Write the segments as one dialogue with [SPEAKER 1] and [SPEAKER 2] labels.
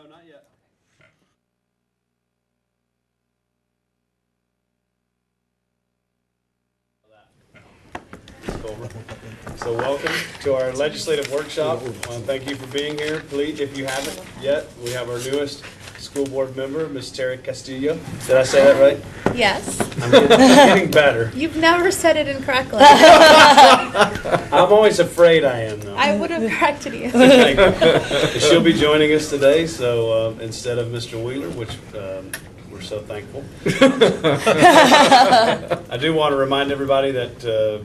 [SPEAKER 1] No, not yet. So welcome to our legislative workshop. Thank you for being here. Please, if you haven't yet, we have our newest school board member, Ms. Terry Castillo. Did I say that right?
[SPEAKER 2] Yes.
[SPEAKER 1] I'm getting better.
[SPEAKER 2] You've never said it incorrectly.
[SPEAKER 1] I'm always afraid I am, though.
[SPEAKER 2] I would have corrected you.
[SPEAKER 1] Thank you. She'll be joining us today, so instead of Mr. Wheeler, which we're so thankful. I do want to remind everybody that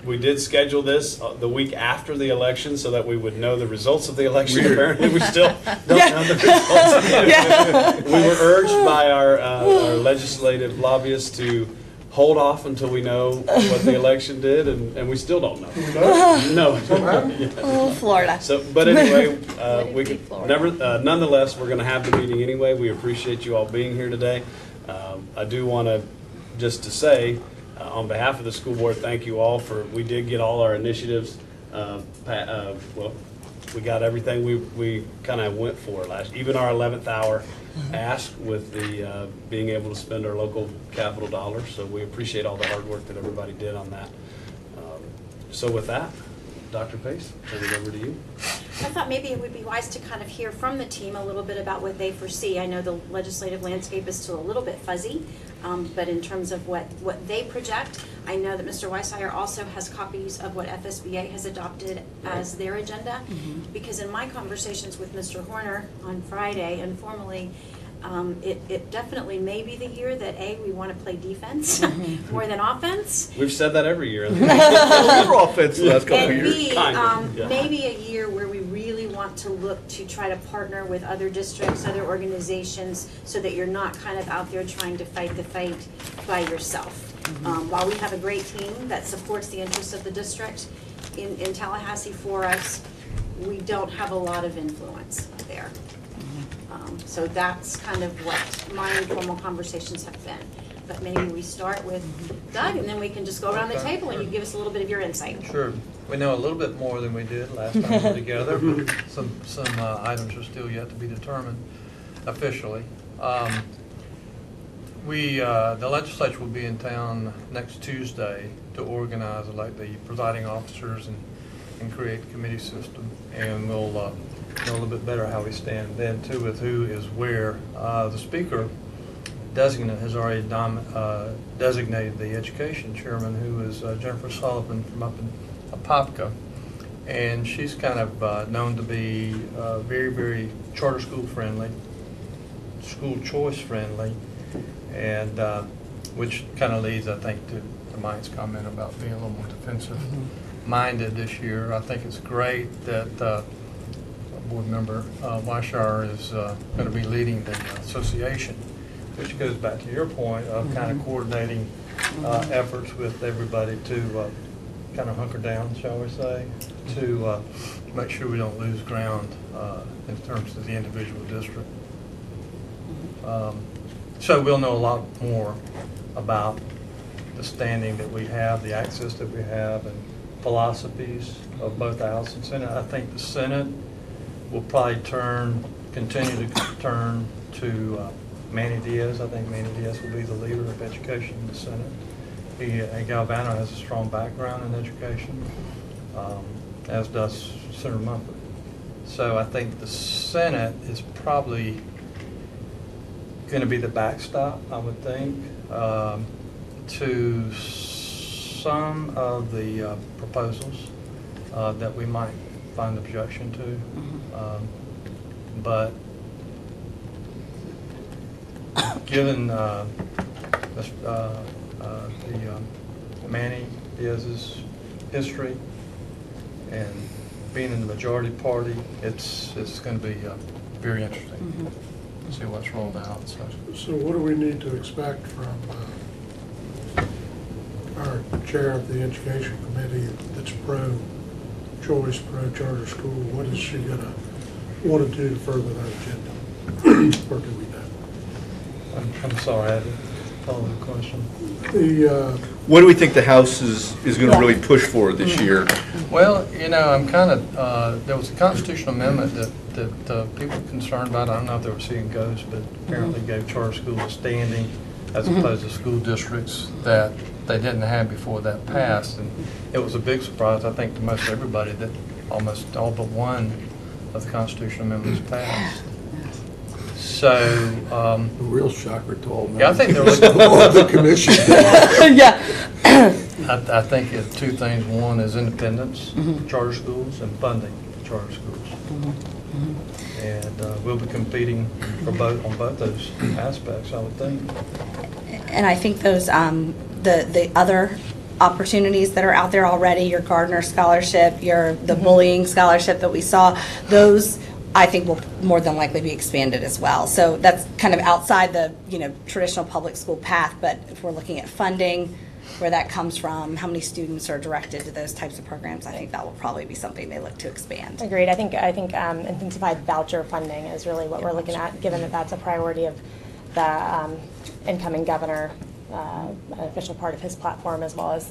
[SPEAKER 1] we did schedule this the week after the election so that we would know the results of the election. Weird. Apparently, we still don't know the results. We were urged by our legislative lobbyists to hold off until we know what the election did, and we still don't know. No.
[SPEAKER 2] Oh, Florida.
[SPEAKER 1] So, but anyway, nonetheless, we're going to have the meeting anyway. We appreciate you all being here today. I do want to just to say, on behalf of the school board, thank you all we did get all our initiatives. Well, we got everything we kind of went for even our 11th hour ask with the being able to spend our local capital dollars. So we appreciate all the hard work that everybody did on that. So with that, Dr. Pace, turn it over to you.
[SPEAKER 3] I thought maybe it would be wise to kind of hear from the team a little bit about what they foresee. I know the legislative landscape is still a little bit fuzzy, but in terms of what they project, I know that Mr. Weishauer also has copies of what FSBA has adopted as their agenda, because in my conversations with Mr. Horner on Friday, informally, it definitely may be the year that we want to play defense more than offense.
[SPEAKER 1] We've said that every year.
[SPEAKER 4] We're offense the last couple of years.
[SPEAKER 3] B, maybe a year where we really want to look to try to partner with other districts, other organizations, so that you're not kind of out there trying to fight the fight by yourself. While we have a great team that supports the interests of the district in Tallahassee for us, we don't have a lot of influence there. So that's kind of what my informal conversations have been. But maybe we start with Doug, and then we can just go around the table and you give us a little bit of your insight.
[SPEAKER 5] Sure. We know a little bit more than we did last time we were together, but some items are still yet to be determined officially. The legislature will be in town next Tuesday to organize, elect the presiding officers and create the committee system, and we'll know a little bit better how we stand then too with who is where. The speaker designate has already designated the education chairman, who is Jennifer Sullivan from up in Apopka, and she's kind of known to be very, very charter school friendly, school choice friendly, and which kind of leads, I think, to Mike's comment about being a little more defensive minded this year. I think it's great that board member Weishauer is going to be leading the association, which goes back to your point of kind of coordinating efforts with everybody to kind of hunker down, shall we say, to make sure we don't lose ground in terms of the individual district. So we'll know a lot more about the standing that we have, the access that we have, and philosophies of both the House and Senate. I think the Senate will probably continue to turn to Manny Diaz. I think Manny Diaz will be the leader of education in the Senate. Galvano has a strong background in education, as does Senator Mumford. So I think the Senate is probably going to be the backstop, I would think, to some of the proposals that we might find objection to. But given Manny Diaz's history and being in the majority party, it's going to be very interesting to see what's rolled out.
[SPEAKER 6] So what do we need to expect from our chair of the education committee that's pro-choice, pro-charter school? What is she going to want to do to further that agenda? Or do we know?
[SPEAKER 5] I'm sorry. follow the question.
[SPEAKER 6] The,
[SPEAKER 4] What do we think the House is going to
[SPEAKER 2] Yeah.
[SPEAKER 4] really push for this year?
[SPEAKER 5] Well, I'm kind of, there was a constitutional amendment that people were concerned about. I don't know if they were seeing ghosts, but apparently gave charter schools a standing as opposed to school districts that they didn't have before that passed. And it was a big surprise, I think, to most everybody that almost all but one of the constitutional amendments passed. So,
[SPEAKER 7] A real shocker to all members.
[SPEAKER 5] yeah, I think there was,
[SPEAKER 7] Of the commission.
[SPEAKER 2] Yeah.
[SPEAKER 5] I think it's two things. One is independence, for charter schools, and funding for charter schools. And we'll be competing for both, on both those aspects, I would think.
[SPEAKER 2] And I think those, the other opportunities that are out there already, your Gardner Scholarship, the bullying scholarship that we saw, those I think will more than likely be expanded as well. So that's kind of outside the, traditional public school path, but if we're looking at funding, where that comes from, how many students are directed to those types of programs, I think that will probably be something they look to expand.
[SPEAKER 8] Agreed. I think intensified voucher funding is really what we're looking at, given that that's a priority of the incoming governor, an official part of his platform, as well as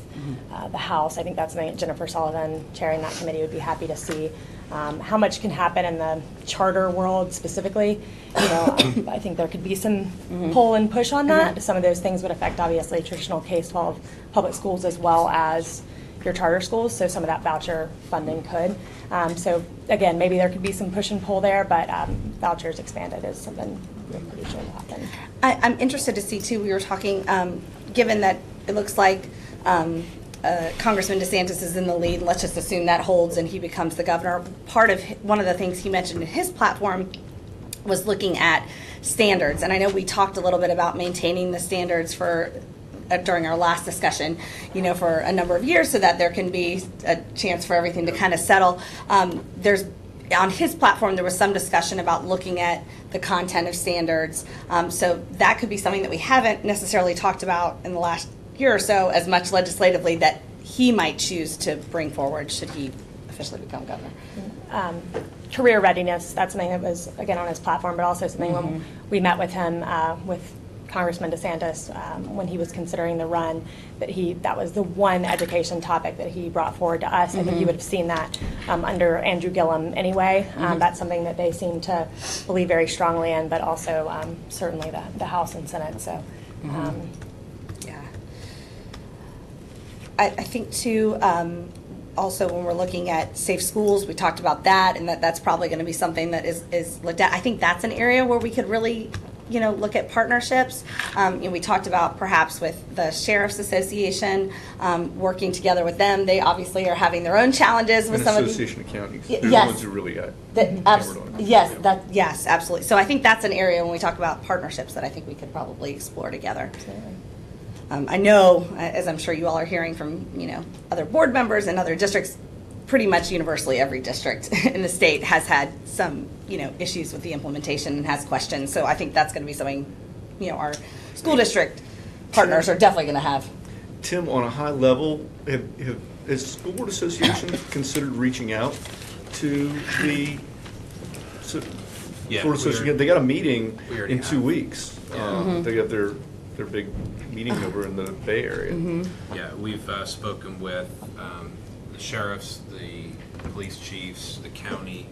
[SPEAKER 8] the House. I think that's something that Jennifer Sullivan, chairing that committee, would be happy to see. How much can happen in the charter world specifically? I think there could be some pull and push on that. Some of those things would affect, obviously, traditional K-12 public schools as well as your charter schools, so some of that voucher funding could. So again, maybe there could be some push and pull there, but vouchers expanded is something we're pretty sure will happen.
[SPEAKER 2] I'm interested to see too, we were talking, given that it looks like Congressman DeSantis is in the lead, let's just assume that holds and he becomes the governor. One of the things he mentioned in his platform was looking at standards. And I know we talked a little bit about maintaining the standards for during our last discussion, for a number of years so that there can be a chance for everything to kind of settle. On his platform, there was some discussion about looking at the content of standards. So that could be something that we haven't necessarily talked about in the last year or so as much legislatively that he might choose to bring forward should he officially become governor.
[SPEAKER 8] Career readiness, that's something that was, again, on his platform, but also something when we met with him, with Congressman DeSantis, when he was considering the run, that was the one education topic that he brought forward to us. I think you would have seen that under Andrew Gillum anyway. That's something that they seem to believe very strongly in, but also certainly the House and Senate. So,
[SPEAKER 2] Yeah. I think too, also when we're looking at safe schools, we talked about that, and that's probably going to be something that is looked at. I think that's an area where we could really look at partnerships. We talked about perhaps with the Sheriff's Association, working together with them. They obviously are having their own challenges with some of the
[SPEAKER 4] Association of Counties. They're the
[SPEAKER 2] yes.
[SPEAKER 4] ones who really got
[SPEAKER 2] That,
[SPEAKER 4] hammered on it.
[SPEAKER 2] yes, yes, absolutely. So I think that's an area when we talk about partnerships that I think we could probably explore together. I know, as I'm sure you all are hearing from other board members and other districts, pretty much universally every district in the state has had some issues with the implementation and has questions. So I think that's going to be something our school district partners are definitely going to have.
[SPEAKER 4] Tim, on a high level, has School Board Association considered reaching out to the
[SPEAKER 9] Yeah,
[SPEAKER 4] Board Association? They got a meeting
[SPEAKER 9] we already
[SPEAKER 4] in 2
[SPEAKER 9] have.
[SPEAKER 4] weeks. They got their big meeting over in the Bay Area.
[SPEAKER 9] Yeah, we've spoken with the sheriffs, the police chiefs, the county,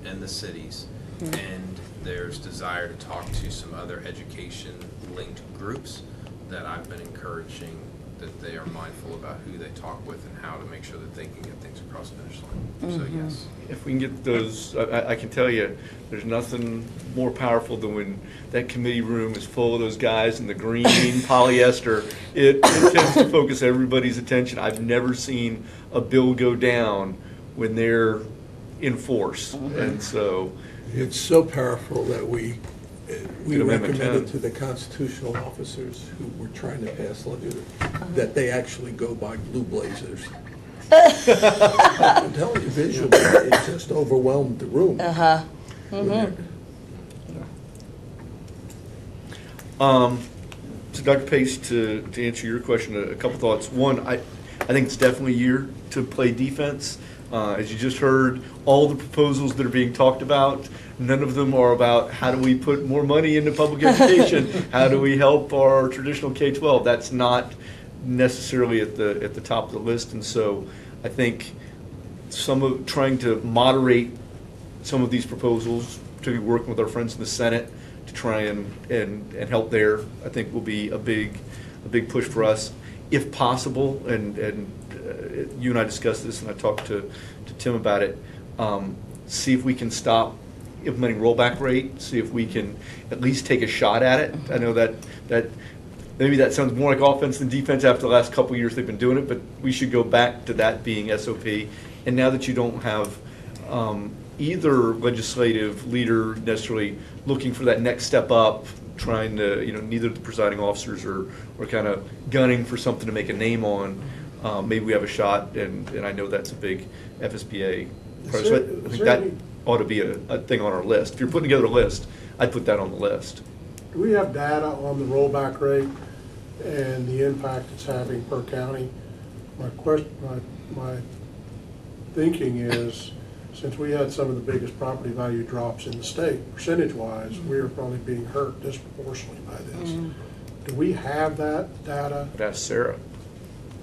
[SPEAKER 9] and the cities. And there's desire to talk to some other education-linked groups that I've been encouraging that they are mindful about who they talk with and how to make sure that they can get things across the finish line. So yes.
[SPEAKER 4] If we can get those, I can tell you, there's nothing more powerful than when that committee room is full of those guys in the green polyester. It tends to focus everybody's attention. I've never seen a bill go down when they're in force. And so,
[SPEAKER 7] It's so powerful that we
[SPEAKER 4] Good Amendment
[SPEAKER 7] recommended
[SPEAKER 4] 10.
[SPEAKER 7] to the constitutional officers who were trying to pass legislation that they actually go buy blue blazers. I'm telling you, visually, it just overwhelmed the room.
[SPEAKER 4] So Dr. Pace, to answer your question, a couple thoughts. One, I think it's definitely a year to play defense. As you just heard, all the proposals that are being talked about, none of them are about how do we put more money into public education? How do we help our traditional K-12? That's not necessarily at the top of the list. And so I think trying to moderate some of these proposals, particularly working with our friends in the Senate to try and help there, I think will be a big push for us, if possible. And you and I discussed this, and I talked to Tim about it. See if we can stop implementing rollback rate. See if we can at least take a shot at it. I know that maybe that sounds more like offense than defense after the last couple of years they've been doing it, but we should go back to that being SOP. And now that you don't have either legislative leader necessarily looking for that next step up, trying to, neither the presiding officers are kind of gunning for something to make a name on, maybe we have a shot, and I know that's a big FSBA. So I think that ought to be a thing on our list. If you're putting together a list, I'd put that on the list.
[SPEAKER 6] Do we have data on the rollback rate and the impact it's having per county? My thinking is, since we had some of the biggest property value drops in the state, percentage-wise, we are probably being hurt disproportionately by this. Do we have that data?
[SPEAKER 4] I'd ask Sarah.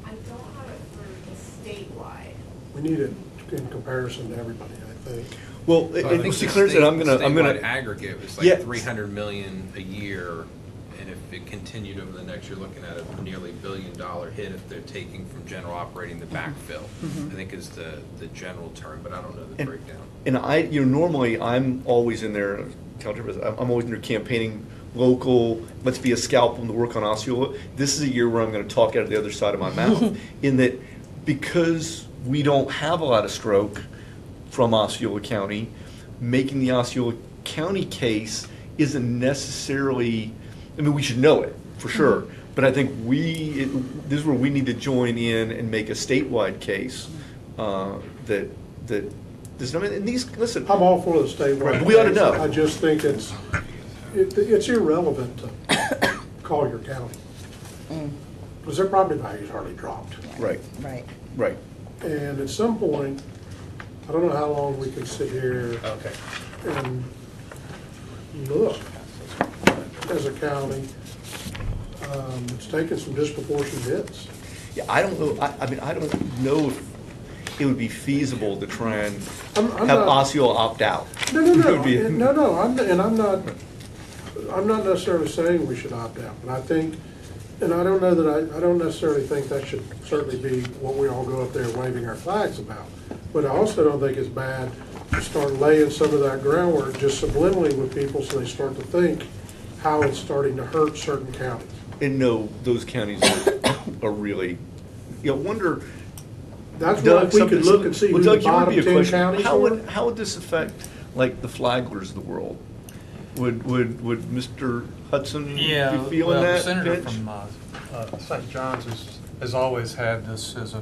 [SPEAKER 10] I don't have it for the statewide.
[SPEAKER 6] We need it in comparison to everybody, I think.
[SPEAKER 4] Well,
[SPEAKER 9] So I think
[SPEAKER 4] see,
[SPEAKER 9] the
[SPEAKER 4] Clarence, and I'm gonna
[SPEAKER 9] statewide aggregate was like
[SPEAKER 4] Yeah.
[SPEAKER 9] 300 million a year, and if it continued over the next, you're looking at a nearly $1 billion hit if they're taking from general operating the backfill. I think is the general term, but I don't know the breakdown.
[SPEAKER 4] And normally I'm always in there. I'm always in there campaigning local. Let's be a scalpel to work on Osceola. This is a year where I'm going to talk out of the other side of my mouth, in that because we don't have a lot of stroke from Osceola County, making the Osceola County case isn't necessarily, I mean, we should know it for sure, but I think this is where we need to join in and make a statewide case that this, I mean, and these, listen.
[SPEAKER 6] I'm all for the statewide.
[SPEAKER 4] Right, but we ought to know.
[SPEAKER 6] I just think it's irrelevant to call your county. Because their property values hardly dropped.
[SPEAKER 4] Right. Right.
[SPEAKER 6] And at some point, I don't know how long we can sit here and look as a county that's taken some disproportionate hits.
[SPEAKER 4] Yeah, I don't know. I mean, I don't know if it would be feasible to try and
[SPEAKER 6] I'm
[SPEAKER 4] have
[SPEAKER 6] not-
[SPEAKER 4] Osceola opt out.
[SPEAKER 6] No. I'm not necessarily saying we should opt out, but I think, and I don't know that I don't necessarily think that should certainly be what we all go up there waving our flags about. But I also don't think it's bad to start laying some of that groundwork just subliminally with people so they start to think how it's starting to hurt certain counties.
[SPEAKER 4] And no, those counties are really, wonder.
[SPEAKER 6] That's why if we could look and see who the
[SPEAKER 4] Doug, here would
[SPEAKER 6] bottom
[SPEAKER 4] be a
[SPEAKER 6] 10
[SPEAKER 4] question.
[SPEAKER 6] counties
[SPEAKER 4] How
[SPEAKER 6] were.
[SPEAKER 4] would this affect, like, the Flaglers of the world? Would Mr. Hudson be feeling that
[SPEAKER 5] the senator
[SPEAKER 4] pinch?
[SPEAKER 5] from St. John's has always had this as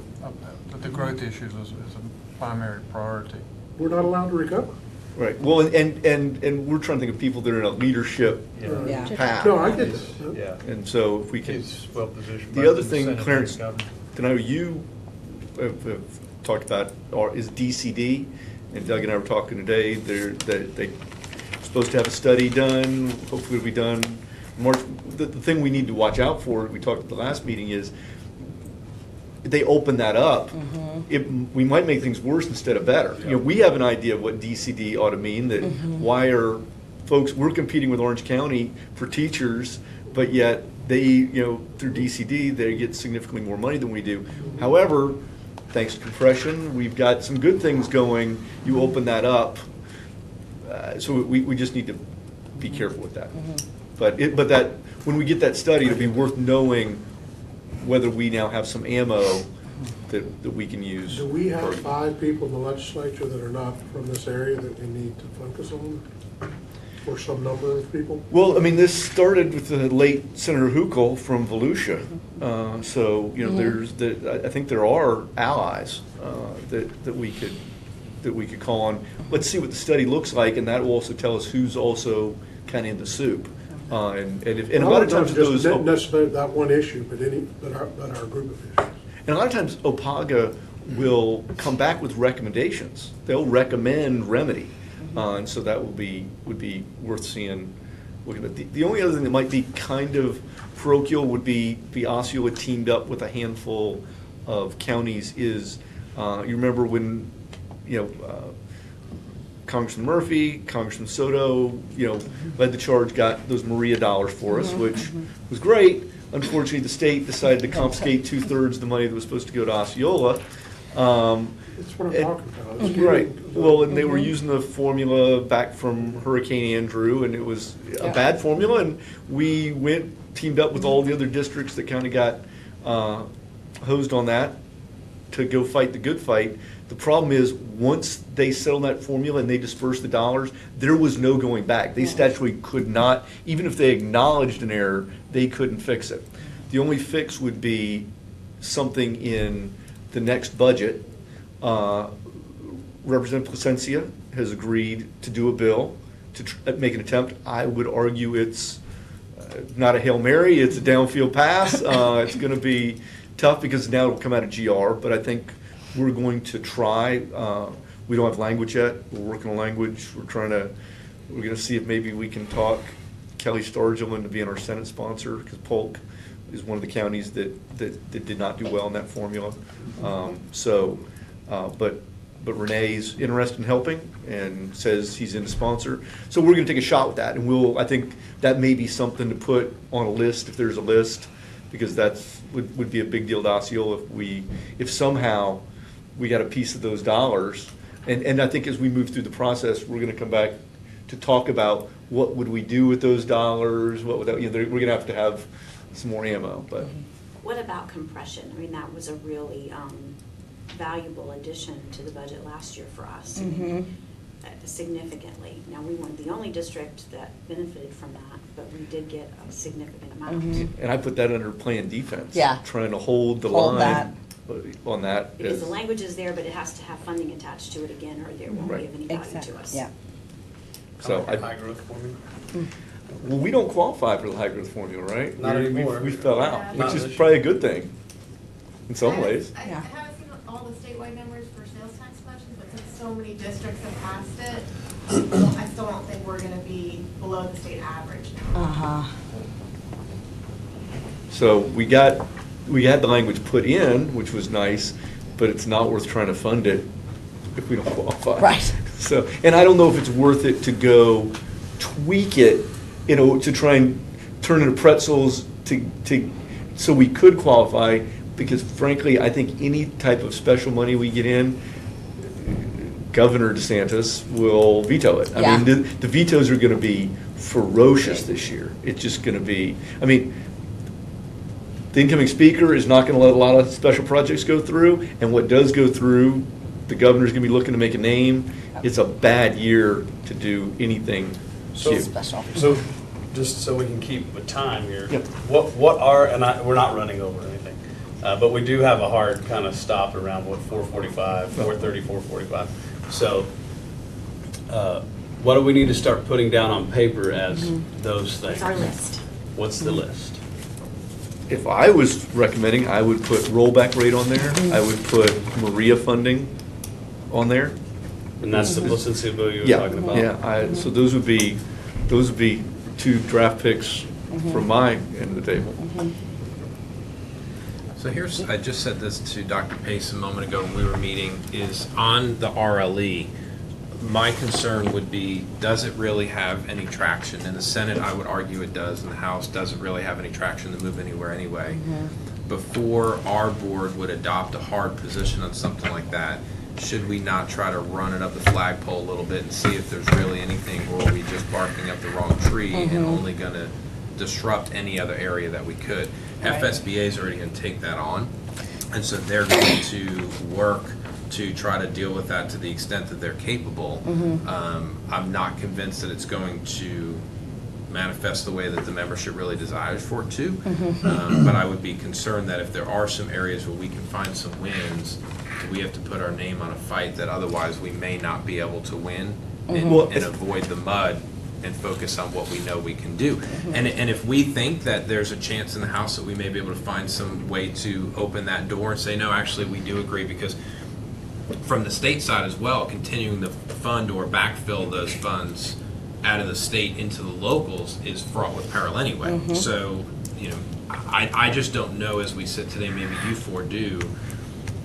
[SPEAKER 5] the growth issues as a primary priority.
[SPEAKER 6] We're not allowed to recover.
[SPEAKER 4] Right. Well, and we're trying to think of people that are in a leadership
[SPEAKER 2] Yeah.
[SPEAKER 4] path.
[SPEAKER 6] No, I get that.
[SPEAKER 5] Yeah.
[SPEAKER 4] And so if we can.
[SPEAKER 5] He's well positioned.
[SPEAKER 4] The
[SPEAKER 5] both
[SPEAKER 4] other
[SPEAKER 5] in
[SPEAKER 4] thing,
[SPEAKER 5] Senate and
[SPEAKER 4] Clarence,
[SPEAKER 5] governor.
[SPEAKER 4] I know you have talked about is DCD, and Doug and I were talking today. They're supposed to have a study done. Hopefully, it'll be done March. The thing we need to watch out for, we talked at the last meeting, is if they open that up. We might make things worse instead of better. We have an idea of what DCD ought to mean. That why are folks, we're competing with Orange County for teachers, but yet they, through DCD, they get significantly more money than we do. However, thanks to compression, we've got some good things going. You open that up, so we just need to be careful with that. But that when we get that study, it'll be worth knowing whether we now have some ammo that we can use.
[SPEAKER 6] Do we have 5 people in the legislature that are not from this area that we need to focus on? Or some number of people?
[SPEAKER 4] Well, I mean, this started with the late Senator Huckel from Volusia. So, I think there are allies that we could call on. Let's see what the study looks like, and that will also tell us who's also kind of in the soup. And a lot of times those,
[SPEAKER 6] Just necessarily that one issue, but our group of issues.
[SPEAKER 4] and a lot of times Opaga will come back with recommendations. They'll recommend remedy. And so that would be worth seeing. Looking at the only other thing that might be kind of parochial would be Osceola teamed up with a handful of counties. Is you remember when Congressman Murphy, Congressman Soto, led the charge, got those Maria dollars for us, which was great. Unfortunately, the state decided to confiscate 2/3 the money that was supposed to go to Osceola.
[SPEAKER 6] That's what I'm talking about. It's
[SPEAKER 4] Right.
[SPEAKER 6] getting-
[SPEAKER 4] Well, and they were using the formula back from Hurricane Andrew, and it was a bad formula, and we teamed up with all the other districts that kind of got hosed on that to go fight the good fight. The problem is, once they settled that formula and they dispersed the dollars, there was no going back. They statutorily could not, even if they acknowledged an error, they couldn't fix it. The only fix would be something in the next budget. Representative Placencia has agreed to do a bill to make an attempt. I would argue it's not a Hail Mary, it's a downfield pass. It's going to be tough because now it'll come out of GR, but I think we're going to try. We don't have language yet. We're working on language. We're going to see if maybe we can talk Kelly Stargill into being our Senate sponsor, because Polk is one of the counties that did not do well in that formula. But Renee's interested in helping and says he's in the sponsor. So we're going to take a shot with that, and I think that may be something to put on a list if there's a list, because would be a big deal to Osceola if somehow we got a piece of those dollars. And I think as we move through the process, we're going to come back to talk about what would we do with those dollars. What would that, we're going to have some more ammo. But
[SPEAKER 3] What about compression? I mean, that was a really valuable addition to the budget last year for us. Significantly. Now, we weren't the only district that benefited from that, but we did get a significant amount.
[SPEAKER 4] and I put that under planned defense.
[SPEAKER 2] Yeah.
[SPEAKER 4] Trying to hold the
[SPEAKER 2] Hold
[SPEAKER 4] line on that.
[SPEAKER 3] Because the language is there, but it has to have funding attached to it again, or there won't be of any value to us.
[SPEAKER 2] Yeah.
[SPEAKER 4] So
[SPEAKER 1] High growth formula?
[SPEAKER 4] Well, we don't qualify for the high growth formula, right?
[SPEAKER 1] Not anymore.
[SPEAKER 4] We fell out,
[SPEAKER 1] Not
[SPEAKER 4] which is
[SPEAKER 1] this
[SPEAKER 4] probably a good thing in some ways.
[SPEAKER 10] I
[SPEAKER 2] Yeah.
[SPEAKER 10] haven't seen all the statewide numbers for sales tax budgets, but since so many districts have passed it, I still don't think we're gonna be below the state average now.
[SPEAKER 4] So we had the language put in, which was nice, but it's not worth trying to fund it if we don't qualify.
[SPEAKER 2] Right.
[SPEAKER 4] So, and I don't know if it's worth it to go tweak it, to try and turn into pretzels so we could qualify, because frankly, I think any type of special money we get in, Governor DeSantis will veto it.
[SPEAKER 2] Yeah.
[SPEAKER 4] I mean, the vetoes are going to be ferocious this year. It's just going to be, the incoming speaker is not going to let a lot of special projects go through, and what does go through, the governor's going to be looking to make a name. It's a bad year to do anything cute.
[SPEAKER 2] Special.
[SPEAKER 1] So, just so we can keep with time here,
[SPEAKER 4] Yep.
[SPEAKER 1] what are, we're not running over anything, but we do have a hard kind of stop around 4:45, 4:30, 4:45. So, what do we need to start putting down on paper as those things?
[SPEAKER 3] What's our list?
[SPEAKER 1] What's the list?
[SPEAKER 4] If I was recommending, I would put rollback rate on there. I would put Maria funding on there.
[SPEAKER 1] And that's the Placencia bill you were
[SPEAKER 4] Yeah,
[SPEAKER 1] talking about?
[SPEAKER 4] yeah. So those would be two draft picks from my end of the table.
[SPEAKER 9] So I just said this to Dr. Pace a moment ago when we were meeting, is on the RLE, my concern would be, does it really have any traction? In the Senate, I would argue it does. In the House, doesn't really have any traction to move anywhere anyway. Before our board would adopt a hard position on something like that, should we not try to run it up the flagpole a little bit and see if there's really anything, or are we just barking up the wrong tree and only going to disrupt any other area that we could?
[SPEAKER 2] Right.
[SPEAKER 9] FSBA is already going to take that on, and so they're going to work to try to deal with that to the extent that they're capable. I'm not convinced that it's going to manifest the way that the membership really desires for it to, but I would be concerned that if there are some areas where we can find some wins, we have to put our name on a fight that otherwise we may not be able to win and avoid the mud and focus on what we know we can do. And if we think that there's a chance in the House that we may be able to find some way to open that door and say, no, actually, we do agree, because from the state side as well, continuing to fund or backfill those funds out of the state into the locals is fraught with peril anyway. So, you know, I just don't know as we sit today, maybe you four do,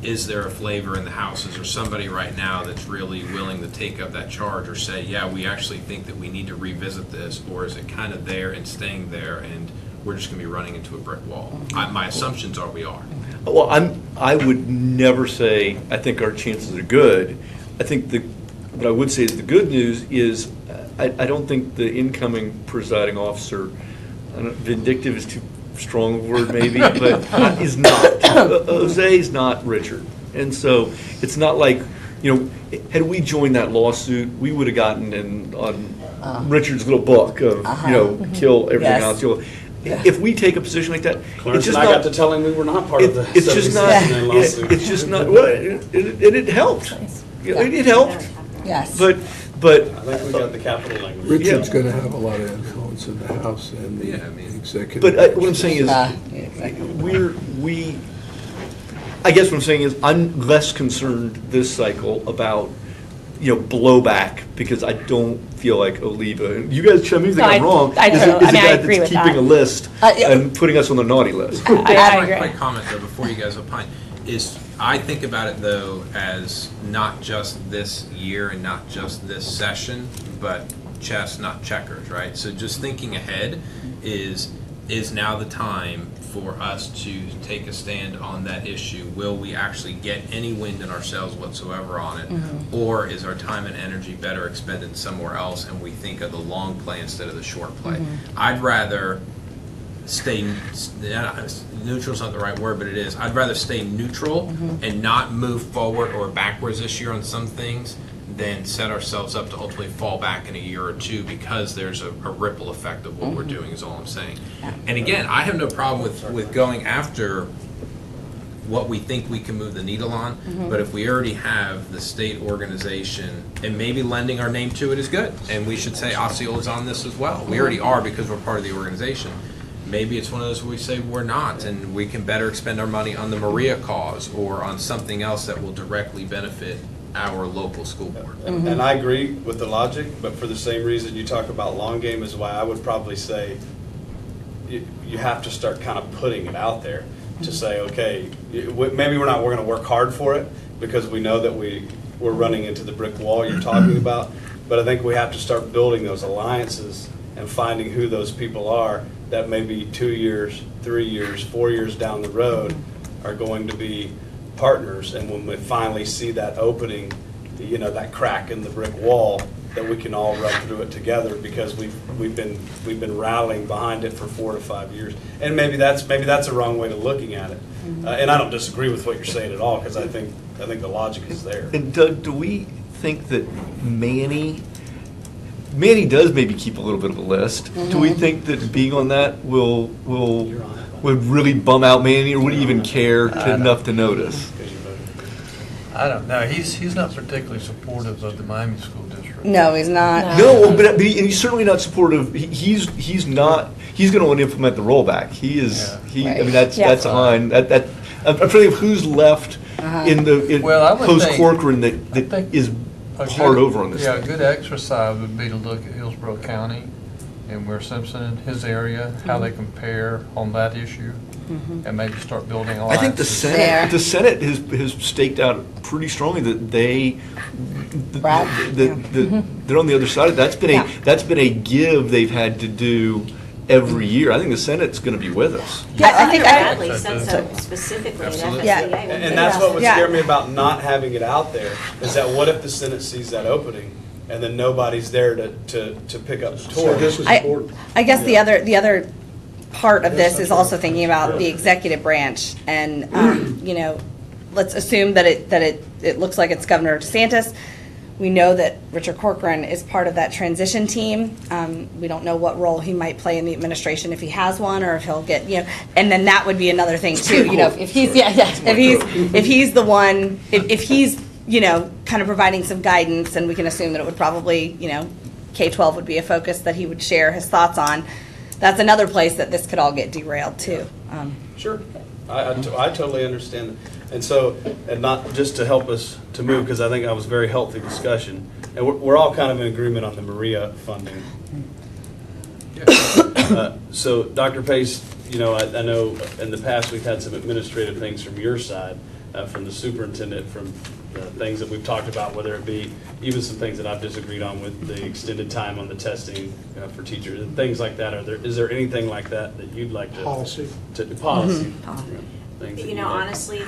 [SPEAKER 9] is there a flavor in the House? Is there somebody right now that's really willing to take up that charge or say, yeah, we actually think that we need to revisit this, or is it kind of there and staying there and we're just going to be running into a brick wall? My assumptions are we are.
[SPEAKER 4] Well, I would never say I think our chances are good. I think what I would say is the good news is I don't think the incoming presiding officer, vindictive is too strong a word maybe, but is not. Jose is not Richard. And so it's not like, you know, had we joined that lawsuit, we would have gotten on Richard's little book of, you know, kill everything else. If we take a position like that,
[SPEAKER 1] Clarence and I got to tell him we were not part of the
[SPEAKER 4] it's just not.
[SPEAKER 1] 76 lawsuit.
[SPEAKER 4] It's just not. Well, it helped. It helped.
[SPEAKER 2] Yes.
[SPEAKER 4] But
[SPEAKER 1] I think we got the capital language.
[SPEAKER 7] Richard's going to have a lot of influence in the House and the executive.
[SPEAKER 4] But what I'm saying is, I guess what I'm saying is, I'm less concerned this cycle about, you know, blowback, because I don't feel like Oliva. You guys tell me if I'm wrong.
[SPEAKER 8] I agree with
[SPEAKER 4] keeping
[SPEAKER 8] that.
[SPEAKER 4] a list and putting us on the naughty list.
[SPEAKER 8] I agree.
[SPEAKER 9] My comment though, before you guys opine, is I think about it though as not just this year and not just this session, but chess, not checkers, right? So just thinking ahead is now the time for us to take a stand on that issue. Will we actually get any wind in our sails whatsoever on it? Or is our time and energy better expended somewhere else and we think of the long play instead of the short play? I'd rather stay, neutral is not the right word, but it is. I'd rather stay neutral and not move forward or backwards this year on some things than set ourselves up to ultimately fall back in a year or two because there's a ripple effect of what we're doing is all I'm saying. And again, I have no problem with going after what we think we can move the needle on, but if we already have the state organization, and maybe lending our name to it is good, and we should say Osceola's on this as well. We already are because we're part of the organization. Maybe it's one of those where we say we're not, and we can better expend our money on the Maria cause or on something else that will directly benefit our local school board.
[SPEAKER 1] And I agree with the logic, but for the same reason you talk about long game is why I would probably say you have to start kind of putting it out there to say, okay, maybe we're going to work hard for it because we know that we're running into the brick wall you're talking about, but I think we have to start building those alliances and finding who those people are that maybe 2 years, 3 years, 4 years down the road are going to be partners, and when we finally see that opening, you know, that crack in the brick wall, that we can all run through it together because we've been rallying behind it for 4 to 5 years, and maybe that's a wrong way of looking at it, and I don't disagree with what you're saying at all because I think the logic is there.
[SPEAKER 4] And Doug, do we think that Manny does maybe keep a little bit of a list? Do we think that being on that would really bum out Manny, or would he even care enough to notice?
[SPEAKER 5] I don't know. He's not particularly supportive of the Miami School District.
[SPEAKER 2] No, he's not.
[SPEAKER 4] No, but he's certainly not supportive. He's not. He's going to implement the rollback. He is.
[SPEAKER 5] Yeah.
[SPEAKER 4] I mean, that's a line. I'm trying to think of who's left in post Corcoran that is hard over on this.
[SPEAKER 5] Yeah, a
[SPEAKER 4] thing.
[SPEAKER 5] good exercise would be to look at Hillsborough County and where Simpson and his area, how they compare on that issue, and maybe start building alliances.
[SPEAKER 4] I think the Senate has staked out pretty strongly that they're on the other side. That's been a give they've had to do every year. I think the Senate's going to be with us.
[SPEAKER 2] Yeah, I think
[SPEAKER 3] Bradley said so specifically in
[SPEAKER 9] Absolutely.
[SPEAKER 3] FSBA.
[SPEAKER 1] And that's what would scare me about not having it out there, is that what if the Senate sees that opening and then nobody's there to pick up the
[SPEAKER 6] So
[SPEAKER 1] torch?
[SPEAKER 6] this is important.
[SPEAKER 2] I guess the other part of this is also thinking about the executive branch, and you know, let's assume that it looks like it's Governor DeSantis. We know that Richard Corcoran is part of that transition team. We don't know what role he might play in the administration, if he has one, or if he'll get, you know, and then that would be another thing too. You know, if he's if he's the one, if he's, you know, kind of providing some guidance, and we can assume that it would probably, you know, K-12 would be a focus that he would share his thoughts on. That's another place that this could all get derailed too.
[SPEAKER 1] Sure, I totally understand. And so, and not just to help us to move, because I think that was a very healthy discussion. And we're all kind of in agreement on the Maria funding. So, Dr. Pace, you know, I know in the past we've had some administrative things from your side, from the superintendent, from the things that we've talked about, whether it be even some things that I've disagreed on with the extended time on the testing for teachers and things like that. Is there anything like that that you'd like to? Policy. Things that
[SPEAKER 3] You know, honestly,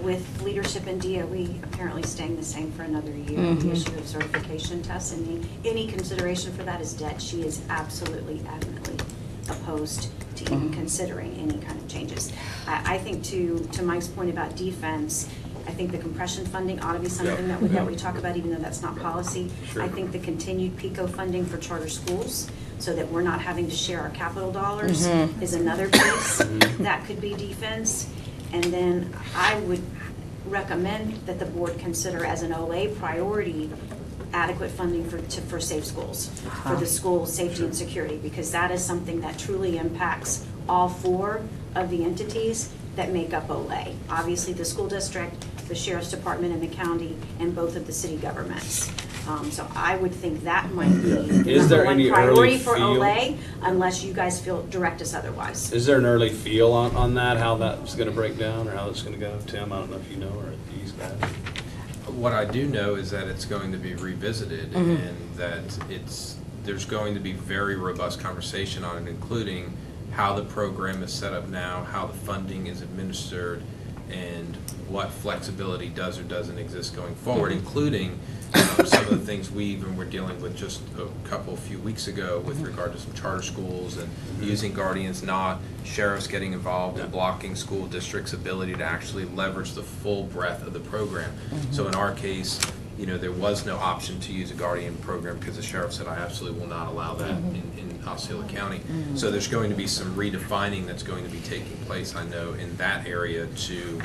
[SPEAKER 3] with leadership in DOE apparently staying the same for another year, the issue of certification tests and any consideration for that is dead. She is absolutely adamantly opposed to even considering any kind of changes. I think to Mike's point about defense, I think the compression funding ought to be something that we talk about, even though that's not policy.
[SPEAKER 1] Sure.
[SPEAKER 3] I think the continued PICO funding for charter schools, so that we're not having to share our capital dollars, is another piece that could be defense. And then I would recommend that the board consider as an OA priority adequate funding for safe schools, for the school safety and security, because that is something that truly impacts all 4 of the entities that make up OLA. Obviously, the school district, the sheriff's department, and the county, and both of the city governments. So I would think that might be
[SPEAKER 1] Is there any
[SPEAKER 3] priority
[SPEAKER 1] early
[SPEAKER 3] for
[SPEAKER 1] feel?
[SPEAKER 3] OLA, unless you guys direct us otherwise.
[SPEAKER 1] Is there an early feel on that, how that's going to break down or how it's going to go? Tim, I don't know if you know, or these guys.
[SPEAKER 9] What I do know is that it's going to be revisited and that there's going to be very robust conversation on it, including how the program is set up now, how the funding is administered, and what flexibility does or doesn't exist going forward, including some of the things we even were dealing with just a few weeks ago with regard to some charter schools and using guardians not, sheriffs getting involved in blocking school districts' ability to actually leverage the full breadth of the program. So in our case, you know, there was no option to use a guardian program because the sheriff said, I absolutely will not allow that in Osceola County. So there's going to be some redefining that's going to be taking place, I know, in that area to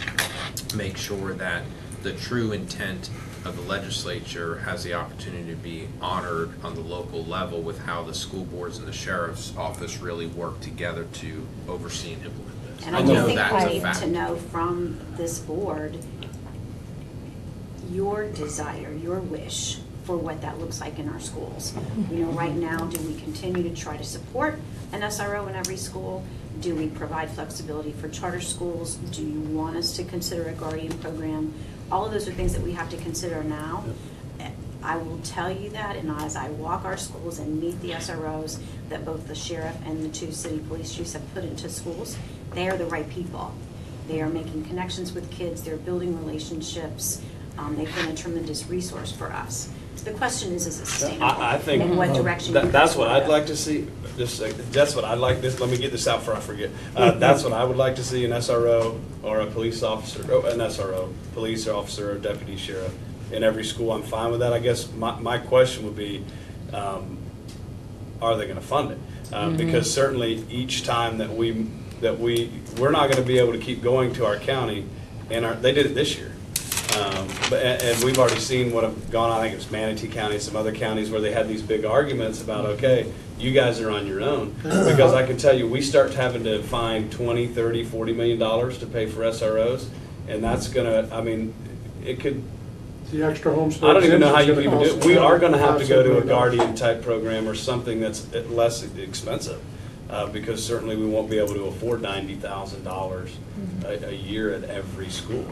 [SPEAKER 9] make sure that the true intent of the legislature has the opportunity to be honored on the local level with how the school boards and the sheriff's office really work together to oversee and implement this.
[SPEAKER 3] And I do think we need to know from this board your desire, your wish for what that looks like in our schools. You know, right now, do we continue to try to support an SRO in every school? Do we provide flexibility for charter schools? Do you want us to consider a guardian program? All of those are things that we have to consider now. I will tell you that, and as I walk our schools and meet the SROs that both the sheriff and the 2 city police chiefs have put into schools, they are the right people. They are making connections with kids, they're building relationships. They've been a tremendous resource for us. The question is it sustainable?
[SPEAKER 1] I think
[SPEAKER 3] in what direction
[SPEAKER 1] that's what I'd like to see. That's what I'd like this. Let me get this out before I forget. That's what I would like to see: an SRO or a police officer, an SRO, police officer or deputy sheriff in every school. I'm fine with that. I guess my question would be, are they going to fund it? Because certainly each time that we're not going to be able to keep going to our county, and they did it this year. And we've already seen what have gone on. I think it was Manatee County, some other counties where they had these big arguments about, okay, you guys are on your own. Because I can tell you, we start having to find $20, $30, $40 million to pay for SROs, and that's gonna, I mean, it could.
[SPEAKER 6] The extra homestead.
[SPEAKER 1] I don't even know how you
[SPEAKER 6] exemption
[SPEAKER 1] can even do
[SPEAKER 6] is
[SPEAKER 1] it.
[SPEAKER 6] gonna
[SPEAKER 1] We are
[SPEAKER 6] cost
[SPEAKER 1] gonna have to go to a
[SPEAKER 6] $5-7 million.
[SPEAKER 1] guardian type program or something that's less expensive. Because certainly we won't be able to afford $90,000 a year at every school.